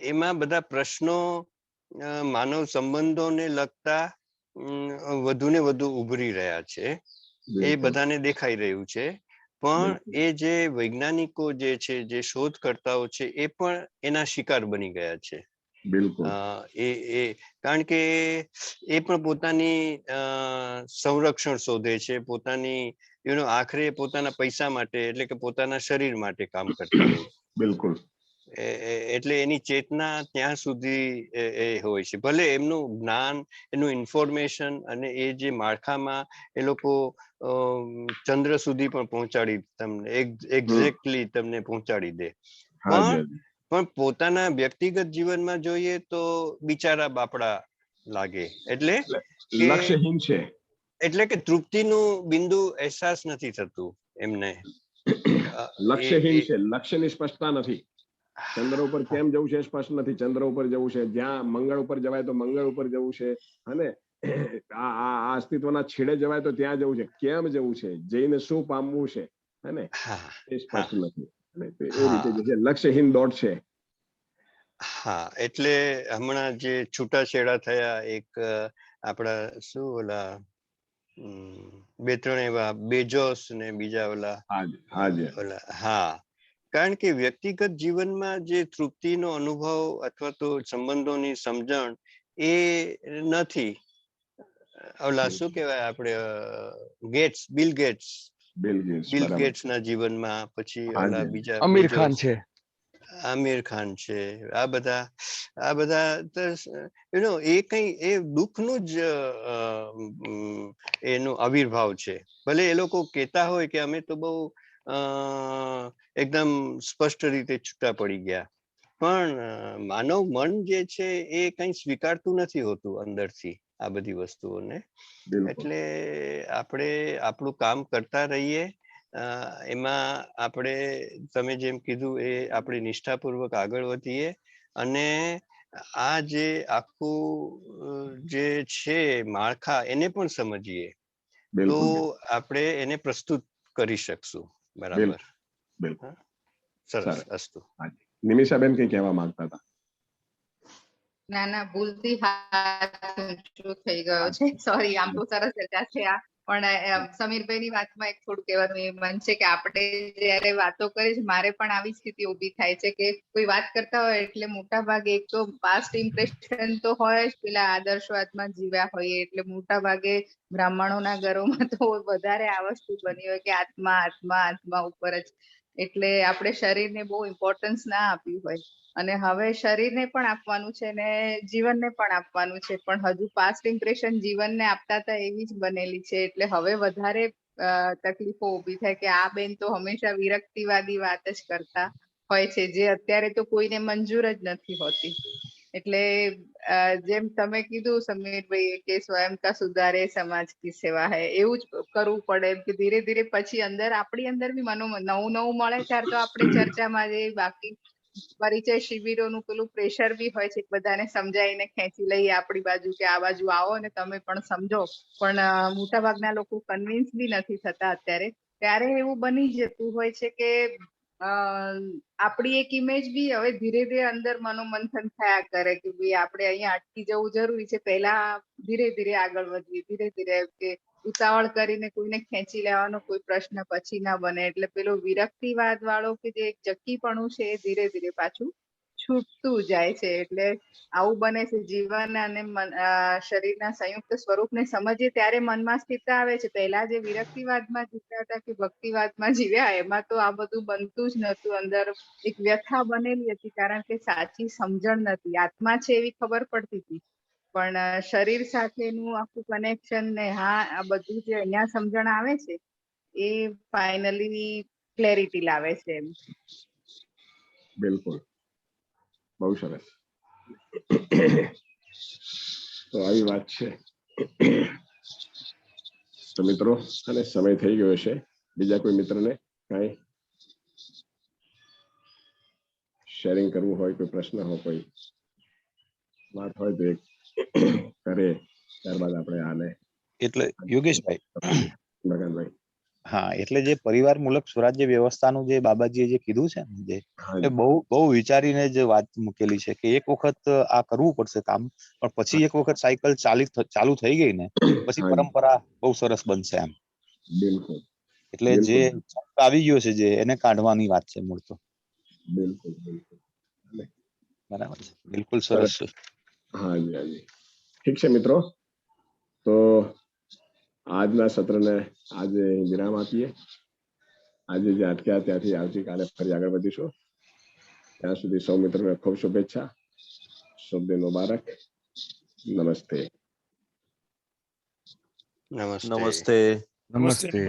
એમાં બધા પ્રશ્નો માનવ સંબંધોને લગતા વધુ ને વધુ ઉભરી રહ્યા છે, એ બધાને દેખાઈ રહ્યું છે. પણ એ જે વૈજ્ઞાનિકો જે છે, જે શોધકર્તાઓ છે, એ પણ એના શિકાર બની ગયા છે. કારણ કે એ પણ પોતાની સંરક્ષણ શોધે છે, પોતાની આખરે પોતાના પૈસા માટે, એટલે કે પોતાના શરીર માટે કામ કરતા હોય. બિલકુલ. એટલે એની ચેતના ત્યાં સુધી એ હોય છે. ભલે એમનું જ્ઞાન, એનું ઇન્ફોર્મેશન અને એ જે માળખામાં એ લોકો ચંદ્ર સુધી પણ પહોંચાડી, તમને એક્ઝેક્ટલી તમને પહોંચાડી દે, પણ પોતાના વ્યક્તિગત જીવનમાં જોઈએ તો બિચારા બાપડા લાગે. એટલે લક્ષ્યહીન છે, એટલે કે તૃપ્તિનું બિંદુ અહેસાસ નથી થતું એમને. લક્ષ્યહીન છે, લક્ષ્યની સ્પષ્ટતા નથી. ચંદ્ર ઉપર કેમ જવું છે સ્પષ્ટ નથી. ચંદ્ર ઉપર જવું છે, જ્યાં મંગળ ઉપર જવાય તો મંગળ ઉપર જવું છે, અને આ અસ્તિત્વના છેડે જવાય તો ત્યાં જવું છે. કેમ જવું છે, જઈને શું પામવું છે, અને એ સ્પષ્ટ નથી. એ રીતે જે છે લક્ષ્યહીન દોડ છે. હા, એટલે હમણાં જે છૂટાછેડા થયા, એક આપણા શું ઓલા 2-3 એવા બેજોસ ને બીજા ઓલા, હા, કારણ કે વ્યક્તિગત જીવનમાં જે તૃપ્તિનો અનુભવ અથવા તો સંબંધોની સમજણ એ નથી. ઓલા શું કહેવાય આપણે, બિલ ગેટ્સ ના જીવનમાં, પછી ઓલા બીજા આમિર ખાન છે, આ બધા એ કઈ એ દુઃખનું જ એનો આવિર્ભાવ છે. ભલે એ લોકો કહેતા હોય કે અમે તો બહુ એકદમ સ્પષ્ટ રીતે છૂટા પડી ગયા, પણ માનવ મન જે છે એ કઈ સ્વીકારતું નથી હોતું અંદરથી આ બધી વસ્તુઓને. એટલે આપણે આપણું કામ કરતા રહીએ, એમાં આપણે તમે જેમ કીધું એ આપણે નિષ્ઠાપૂર્વક આગળ વધીએ, અને આ જે આખું જે છે માળખા એને પણ સમજીએ, તો આપણે એને પ્રસ્તુત કરી શકશું. બરાબર. સરસ. અસ્તુ. નિમિષાબેન કઈ કહેવા માંગતા હતા? ના ભૂલથી હાથ ઊંચો થઈ ગયો છે, સોરી. આમ તો સરસ ચર્ચા છે આ, પણ સમીરભાઈની વાતમાં એક થોડું કહેવાનું એ મન છે કે આપણે જયારે વાતો કરીએ છીએ, મારે પણ આવી સ્થિતિ ઊભી થાય છે કે કોઈ વાત કરતા હોય એટલે મોટા ભાગે એક તો પાસ્ટ ઇમ્પ્રેશન તો હોય જ, પેલા આદર્શવાદમાં જીવ્યા હોઈએ એટલે મોટા ભાગે બ્રાહ્મણોના ઘરોમાં તો વધારે આ વસ્તુ બની હોય કે આત્મા આત્મા આત્મા ઉપર જ, એટલે આપણે શરીરને બહુ ઇમ્પોર્ટન્સ ના આપ્યું હોય. અને હવે શરીરને પણ આપવાનું છે ને જીવનને પણ આપવાનું છે, પણ હજુ પાસ્ટ ઇમ્પ્રેશન જીવનને આપતા હતા એવી જ બનેલી છે, એટલે હવે વધારે તકલીફો ઊભી થાય કે આ બેન તો હંમેશા વિરક્તિવાદી વાત જ કરતા હોય છે, જે અત્યારે તો કોઈને મંજૂર જ નથી હોતી. એટલે જેમ તમે કીધું સમીરભાઈ કે સ્વયં કા સુધારે સમાજ કી સેવા હૈ, એવું જ કરવું પડે કે ધીરે ધીરે પછી અંદર આપણી અંદર બી નવું નવું મળે ત્યારે તો આપણે ચર્ચામાં જઈએ, બાકી પરિચય શિબિરોનું પેલું પ્રેશર બી હોય છે, બધાને સમજાવીને ખેંચી લઈએ આપણી બાજુ કે આ બાજુ આવો ને તમે પણ સમજો, પણ મોટા ભાગના લોકો કન્વિન્સ બી નથી થતા અત્યારે. ત્યારે એવું બની જતું હોય છે કે આપણી એક ઇમેજ બી હવે ધીરે ધીરે અંદર મનોમંથન થયા કરે કે ભાઈ આપણે અહીંયા અટકી જવું જરૂરી છે, પહેલા ધીરે ધીરે આગળ વધીએ, ધીરે ધીરે કે ઉતાવળ કરીને કોઈને ખેંચી લેવાનો કોઈ પ્રશ્ન પછી ના બને, એટલે પેલો વિરક્તિવાદ વાળો કે જે ચક્કીપણું છે એ ધીરે ધીરે પાછું છૂટતું જાય છે. એટલે આવું બને છે. જીવન અને શરીરના સંયુક્ત સ્વરૂપને સમજીએ ત્યારે મનમાં સ્થિરતા આવે છે. પહેલા જે વિરક્તિવાદમાં જીવ્યા હતા કે ભક્તિવાદમાં જીવ્યા એમાં તો આ બધું બનતું જ નતું, અંદર એક વ્યથા બનેલી હતી કારણ કે સાચી સમજણ નથી. આત્મા છે એવી ખબર પડતી હતી, પણ શરીર સાથેનું આખું કનેક્શન ને હા આ બધું જે અહીંયા સમજણ આવે છે એ ફાઇનલી ક્લેરિટી લાવે છે. બિલકુલ, બહુ સરસ. તો આવી વાત છે. તો મિત્રો, અને સમય થઈ ગયો છે, બીજા કોઈ મિત્રને કઈ શેરિંગ કરવું હોય, કોઈ પ્રશ્ન હોય, કોઈ વાત હોય તો એક કરે, ત્યારબાદ આપણે આને. એટલે યોગેશભાઈ, ભગતભાઈ, હા, એટલે જે પરિવાર મૂલક સ્વરાજ્ય વ્યવસ્થાનું જે બાબાજીએ જે કીધું છે ને, જે એ બહુ વિચારીને જ વાત મૂકેલી છે કે એક વખત આ કરવું પડશે કામ, પણ પછી એક વખત સાયકલ ચાલુ થઈ ગઈ ને પછી પરંપરા બહુ સરસ બનશે એમ. બિલકુલ. એટલે જે આવી ગયો છે જે એને કાઢવાની વાત છે મૂળ તો. બિલકુલ બિલકુલ, બરાબર છે, બિલકુલ સરસ. હાજી હાજી, ઠીક છે મિત્રો, તો આજના સત્રને આજે વિરામ આપીએ. આજે જે અટક્યા ત્યાંથી આવતીકાલે ફરી આગળ વધીશું. ત્યાં સુધી સૌ મિત્રોને ખૂબ શુભેચ્છા, શુભ દિન મુબારક. નમસ્તે. નમસ્તે. નમસ્તે.